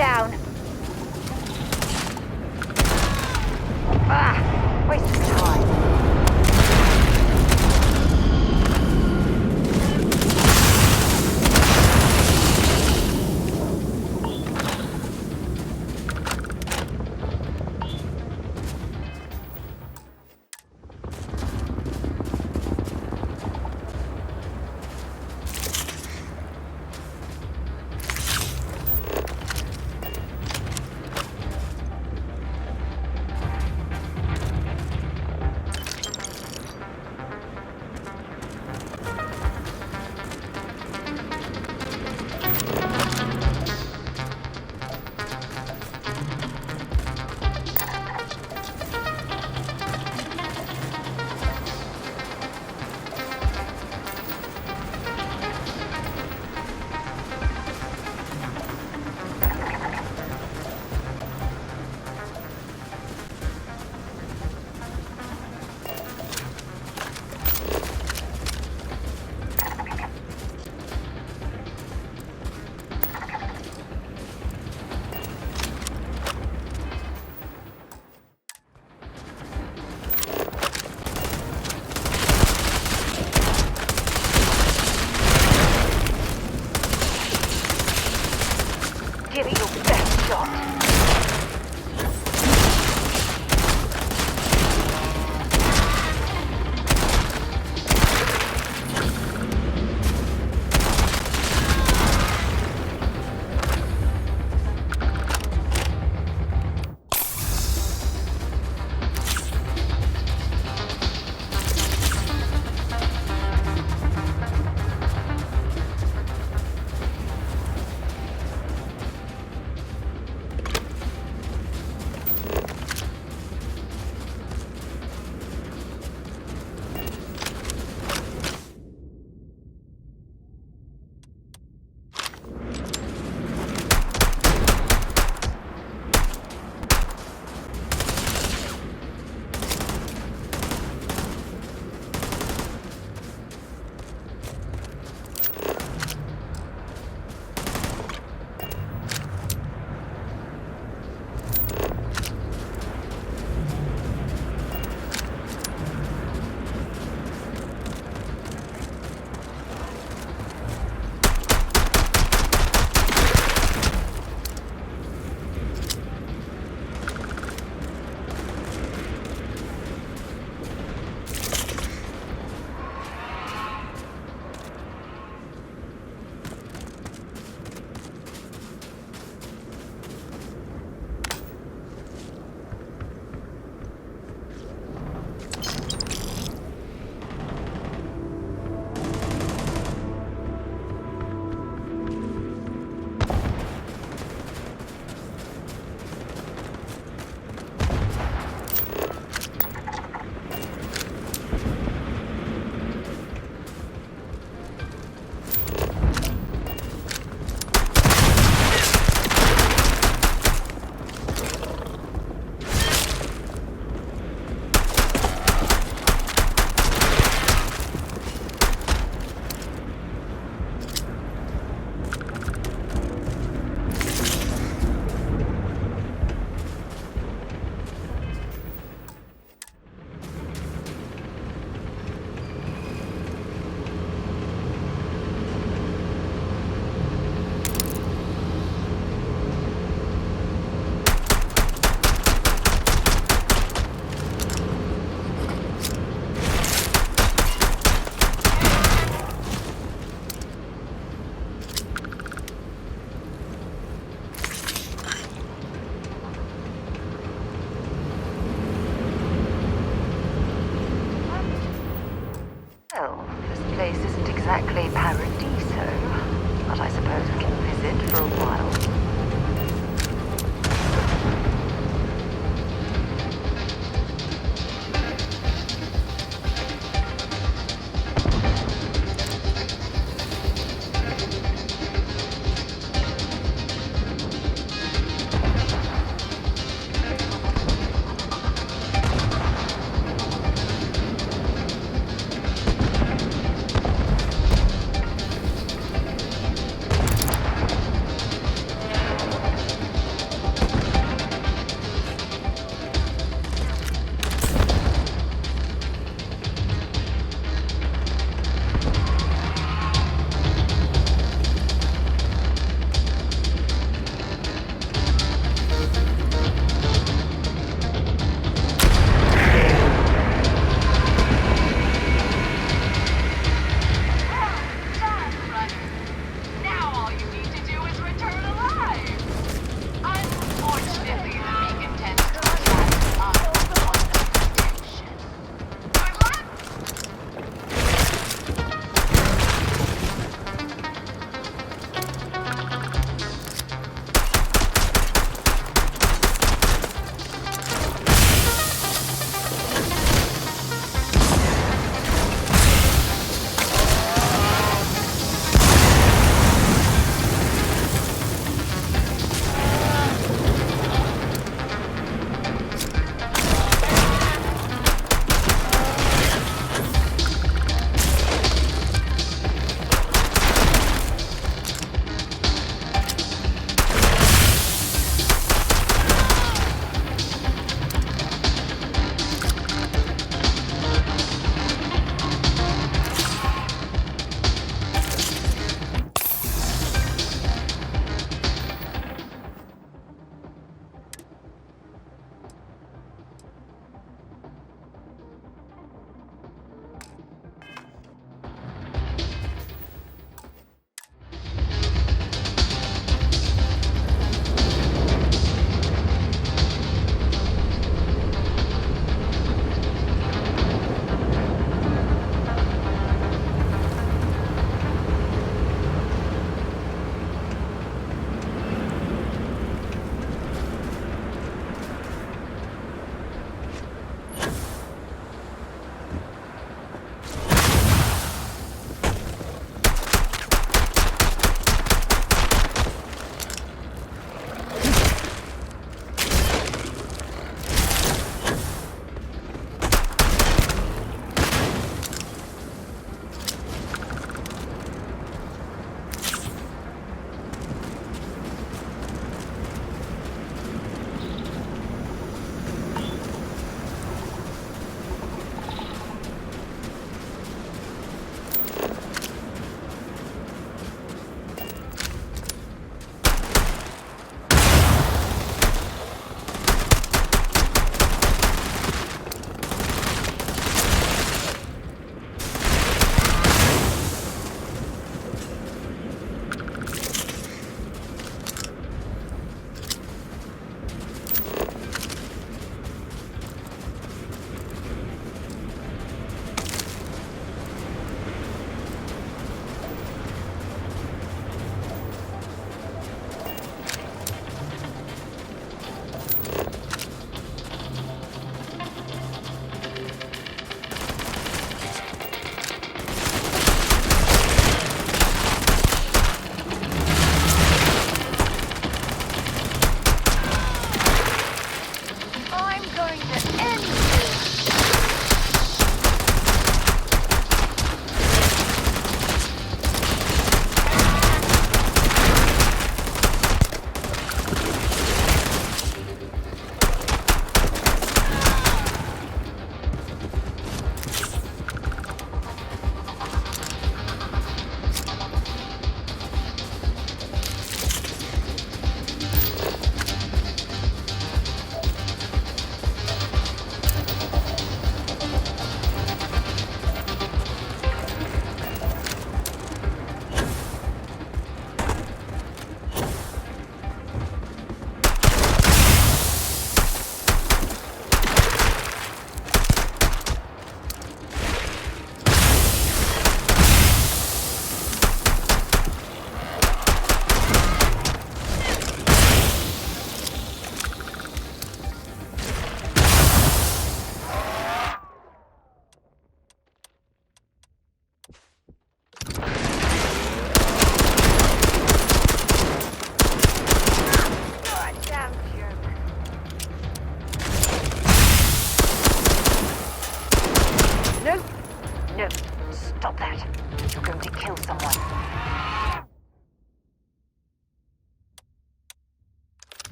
down. Ah, waste of time. Give it your best shot.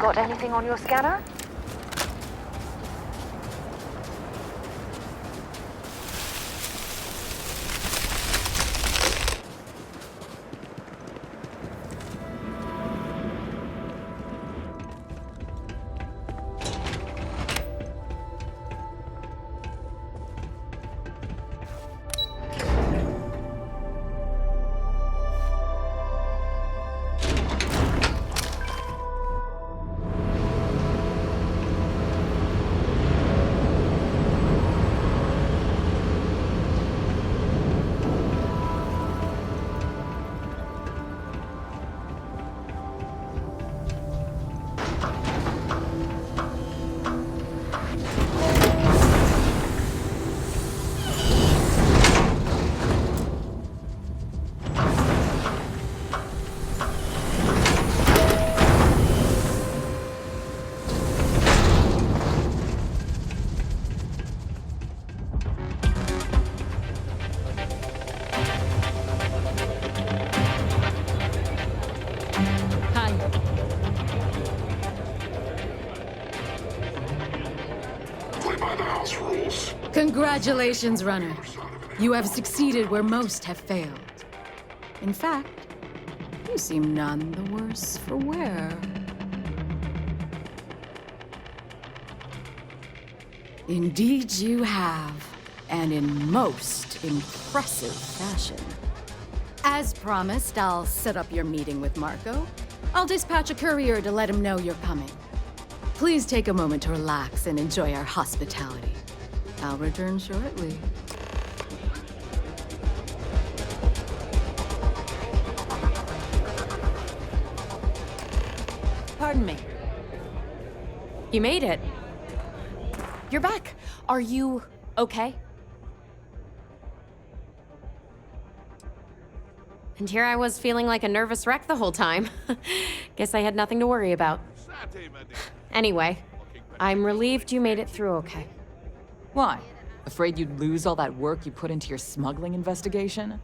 Got anything on your scanner? Congratulations, Runner. You have succeeded where most have failed. In fact, you seem none the worse for wear. Indeed you have, and in most impressive fashion. As promised, I'll set up your meeting with Marco. I'll dispatch a courier to let him know you're coming. Please take a moment to relax and enjoy our hospitality. I'll return shortly. Pardon me. You made it. You're back. Are you okay? And here I was feeling like a nervous wreck the whole time. Guess I had nothing to worry about. Anyway, I'm relieved you made it through okay. Why? Afraid you'd lose all that work you put into your smuggling investigation?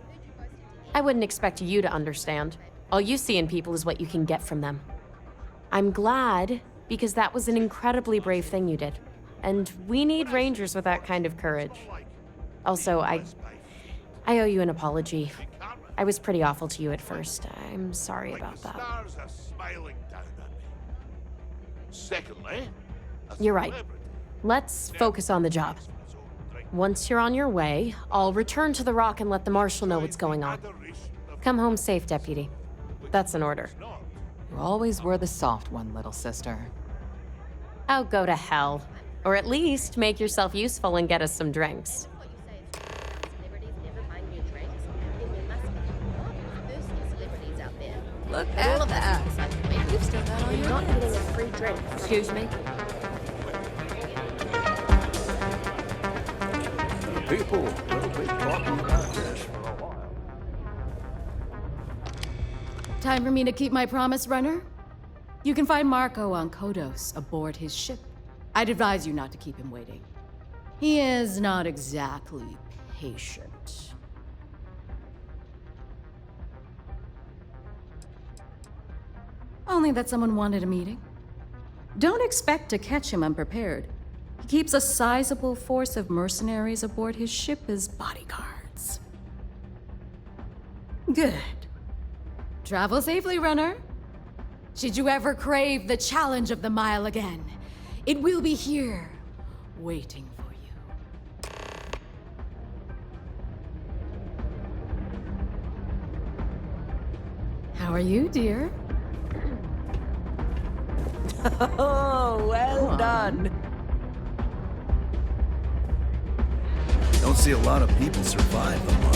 I wouldn't expect you to understand. All you see in people is what you can get from them. I'm glad, because that was an incredibly brave thing you did. And we need rangers with that kind of courage. Also, I owe you an apology. I was pretty awful to you at first. I'm sorry about that. Stars are smiling down at me. Secondly, You're right. Let's focus on the job. Once you're on your way, I'll return to the Rock and let the Marshal know what's going on. Come home safe, Deputy. That's an order. You always were the soft one, little sister. Oh, go to hell. Or at least make yourself useful and get us some drinks. Look at that. You've still got all your Not getting a free drink. Excuse me? People will be talking about this for a while. Time for me to keep my promise, Runner? You can find Marco on Kodos aboard his ship. I'd advise you not to keep him waiting. He is not exactly patient. Only that someone wanted a meeting. Don't expect to catch him unprepared. He keeps a sizable force of mercenaries aboard his ship as bodyguards. Good. Travel safely, Runner. Should you ever crave the challenge of the mile again, it will be here, waiting for you. How are you, dear? Oh, well done. Don't see a lot of people survive the mark.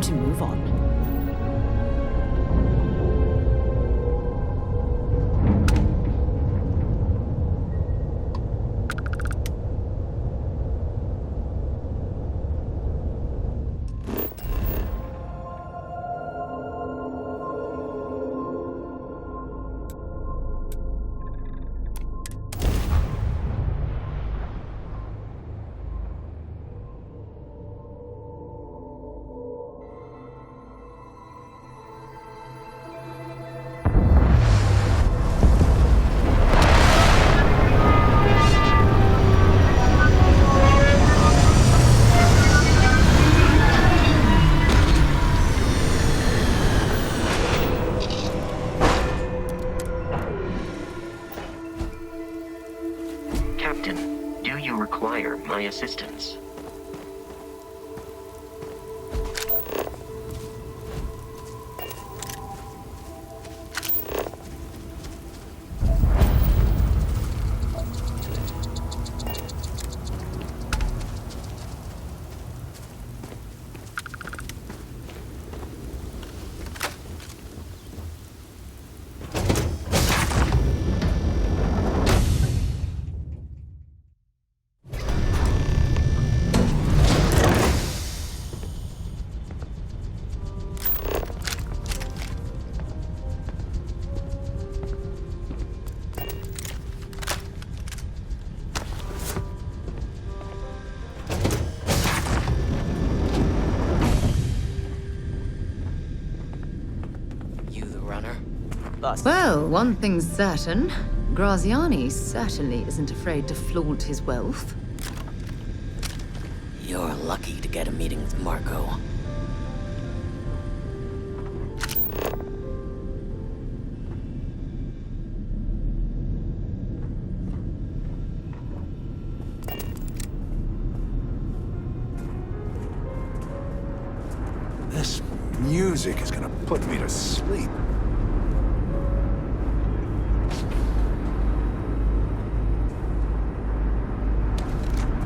to move on. Captain, do you require my assistance? Well, one thing's certain. Graziani certainly isn't afraid to flaunt his wealth. You're lucky to get a meeting with Marco. This music is gonna put me to sleep.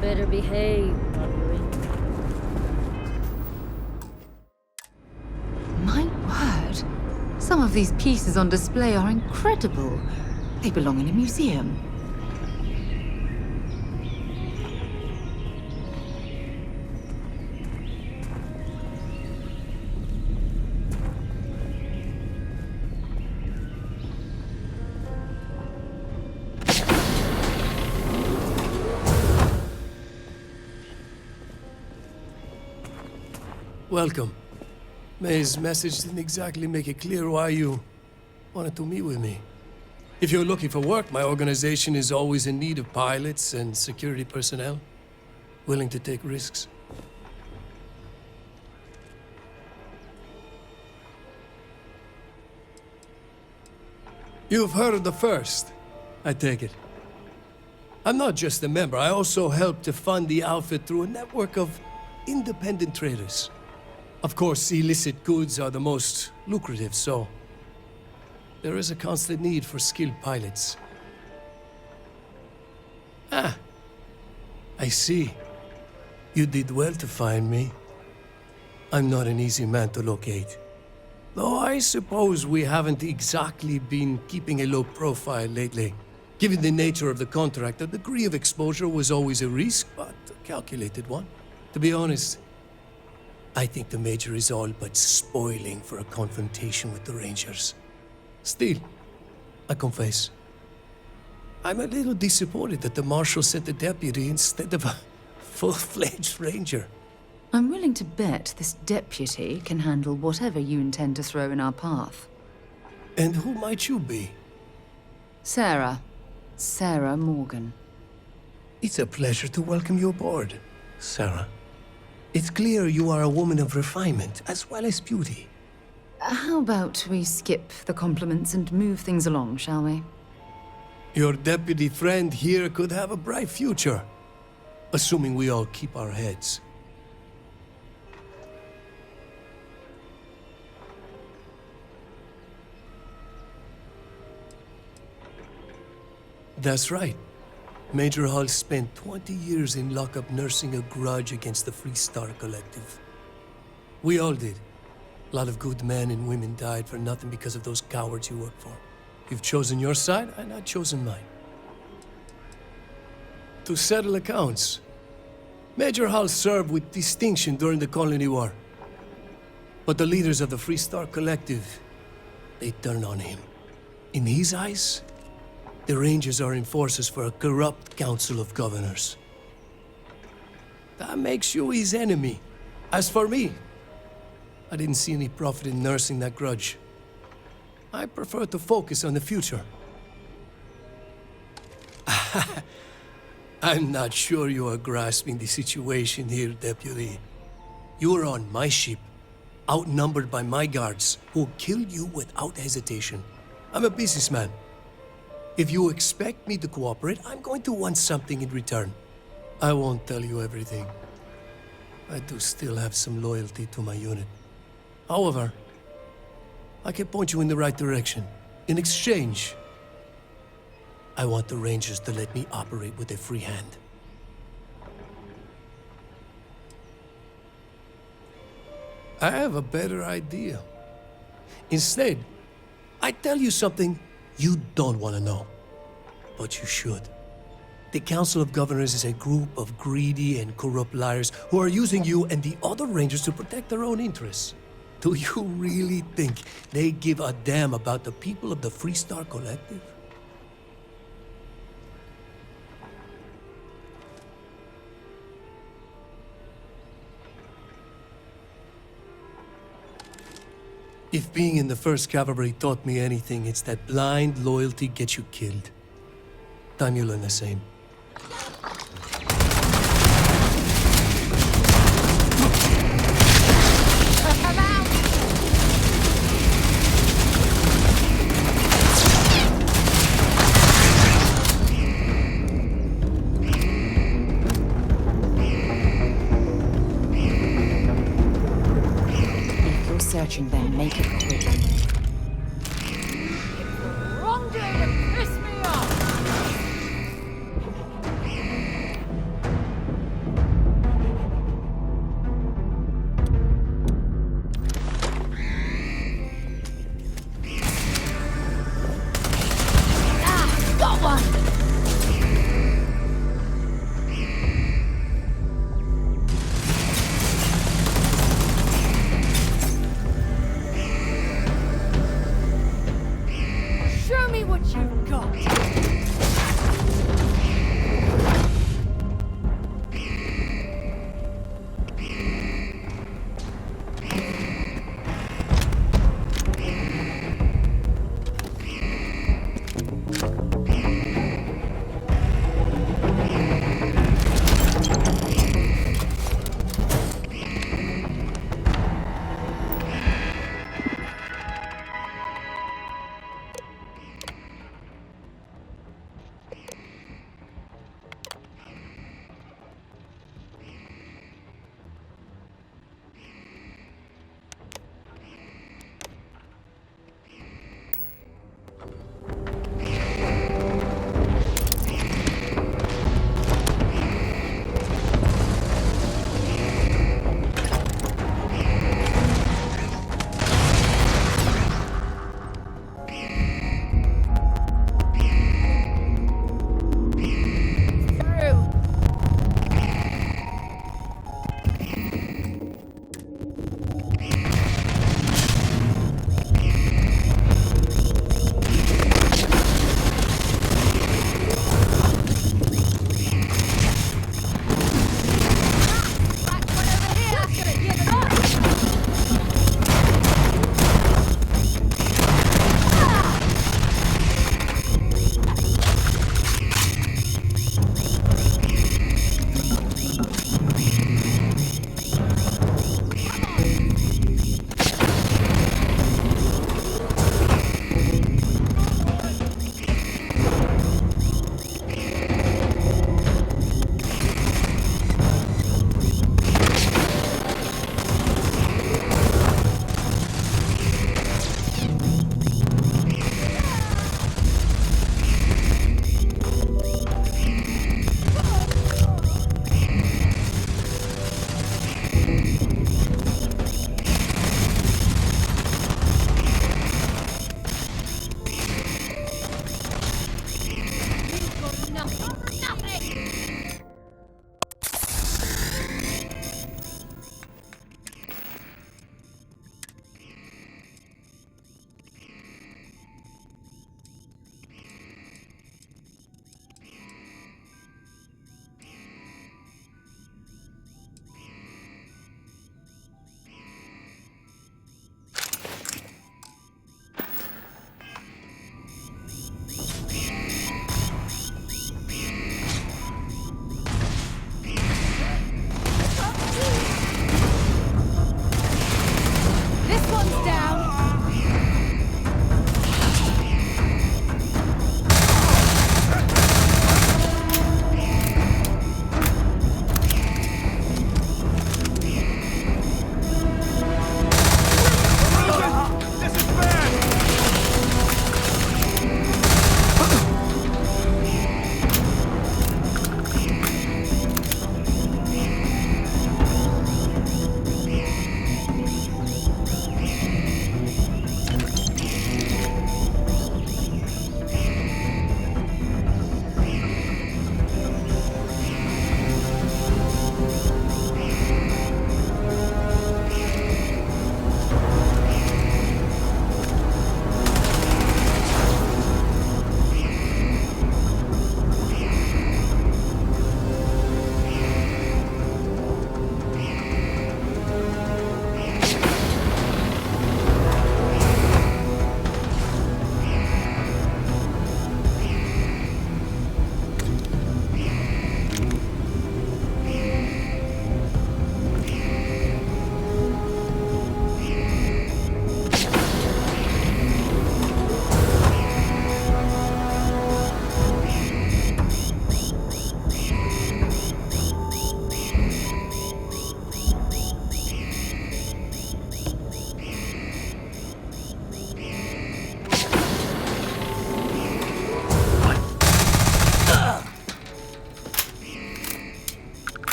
Better behave, Marguerite. My word. Some of these pieces on display are incredible. They belong in a museum. Welcome. May's message didn't exactly make it clear why you wanted to meet with me. If you're looking for work, my organization is always in need of pilots and security personnel, willing to take risks. You've heard of the First, I take it. I'm not just a member, I also help to fund the outfit through a network of independent traders. Of course, illicit goods are the most lucrative, so there is a constant need for skilled pilots. Ah, I see. You did well to find me. I'm not an easy man to locate. Though I suppose we haven't exactly been keeping a low profile lately. Given the nature of the contract, a degree of exposure was always a risk, but a calculated one. To be honest, I think the Major is all but spoiling for a confrontation with the Rangers. Still, I confess, I'm a little disappointed that the Marshal sent a deputy instead of a full-fledged Ranger. I'm willing to bet this deputy can handle whatever you intend to throw in our path. And who might you be? Sarah. Sarah Morgan. It's a pleasure to welcome you aboard, Sarah. It's clear you are a woman of refinement, as well as beauty. How about we skip the compliments and move things along, shall we? Your deputy friend here could have a bright future, assuming we all keep our heads. That's right. Major Hall spent 20 years in lockup nursing a grudge against the Free Star Collective. We all did. A lot of good men and women died for nothing because of those cowards you work for. You've chosen your side, and I've chosen mine. To settle accounts, Major Hall served with distinction during the Colony War. But the leaders of the Free Star Collective, they turned on him. In his eyes, the Rangers are enforcers for a corrupt Council of Governors. That makes you his enemy. As for me, I didn't see any profit in nursing that grudge. I prefer to focus on the future. I'm not sure you are grasping the situation here, Deputy. You are on my ship, outnumbered by my guards, who'll kill you without hesitation. I'm a businessman. If you expect me to cooperate, I'm going to want something in return. I won't tell you everything. I do still have some loyalty to my unit. However, I can point you in the right direction. In exchange, I want the Rangers to let me operate with a free hand. I have a better idea. Instead, I tell you something you don't want to know. But you should. The Council of Governors is a group of greedy and corrupt liars who are using you and the other Rangers to protect their own interests. Do you really think they give a damn about the people of the Free Star Collective? If being in the 1st Cavalry taught me anything, it's that blind loyalty gets you killed. Time you learn the same. If you're searching, then make it quick. Wrong day to piss me off! Ah, got one! Show me what you've got!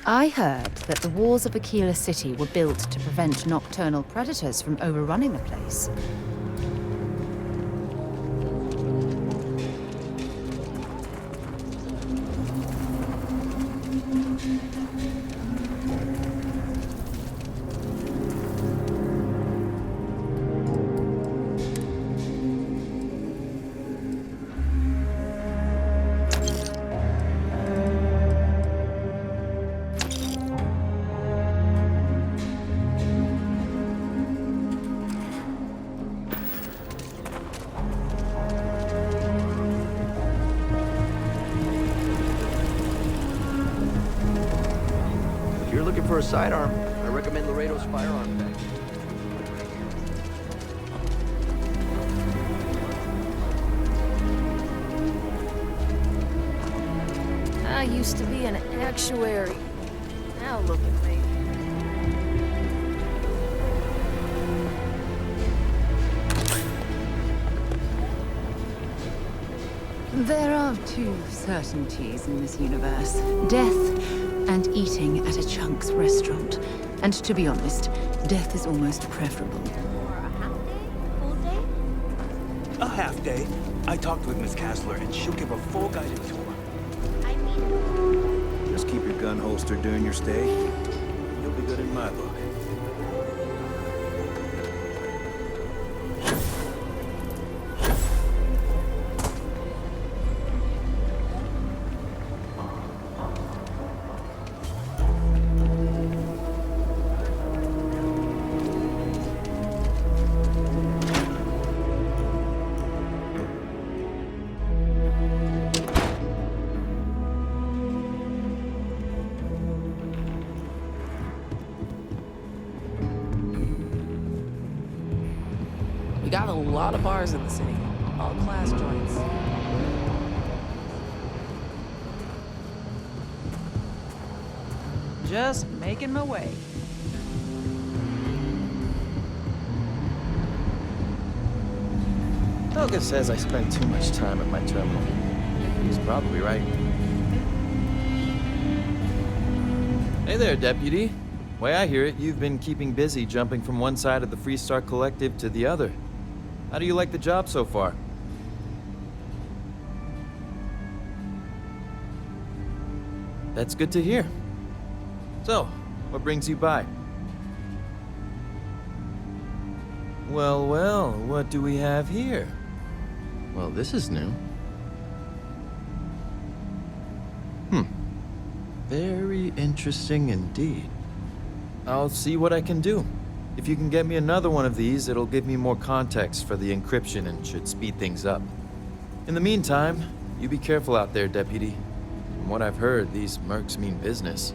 I heard that the walls of Aquila City were built to prevent nocturnal predators from overrunning the place. If you're looking for a sidearm, I recommend Laredo's firearm bag. I used to be an actuary. Now look at me. There are two certainties in this universe. Death and eating at a Chunks restaurant. And to be honest, death is almost preferable. A half day. I talked with Miss Kassler, and she'll give a full guided tour. Just keep your gun holstered during your stay. You'll be good in my book. We got a lot of bars in the city, all class joints. Just making my way. Helga says I spend too much time at my terminal. He's probably right. Hey there, Deputy. Way I hear it, you've been keeping busy jumping from one side of the Freestar Collective to the other. How do you like the job so far? That's good to hear. So, what brings you by? Well, well, what do we have here? Well, this is new. Very interesting indeed. I'll see what I can do. If you can get me another one of these, it'll give me more context for the encryption and should speed things up. In the meantime, you be careful out there, Deputy. From what I've heard, these mercs mean business.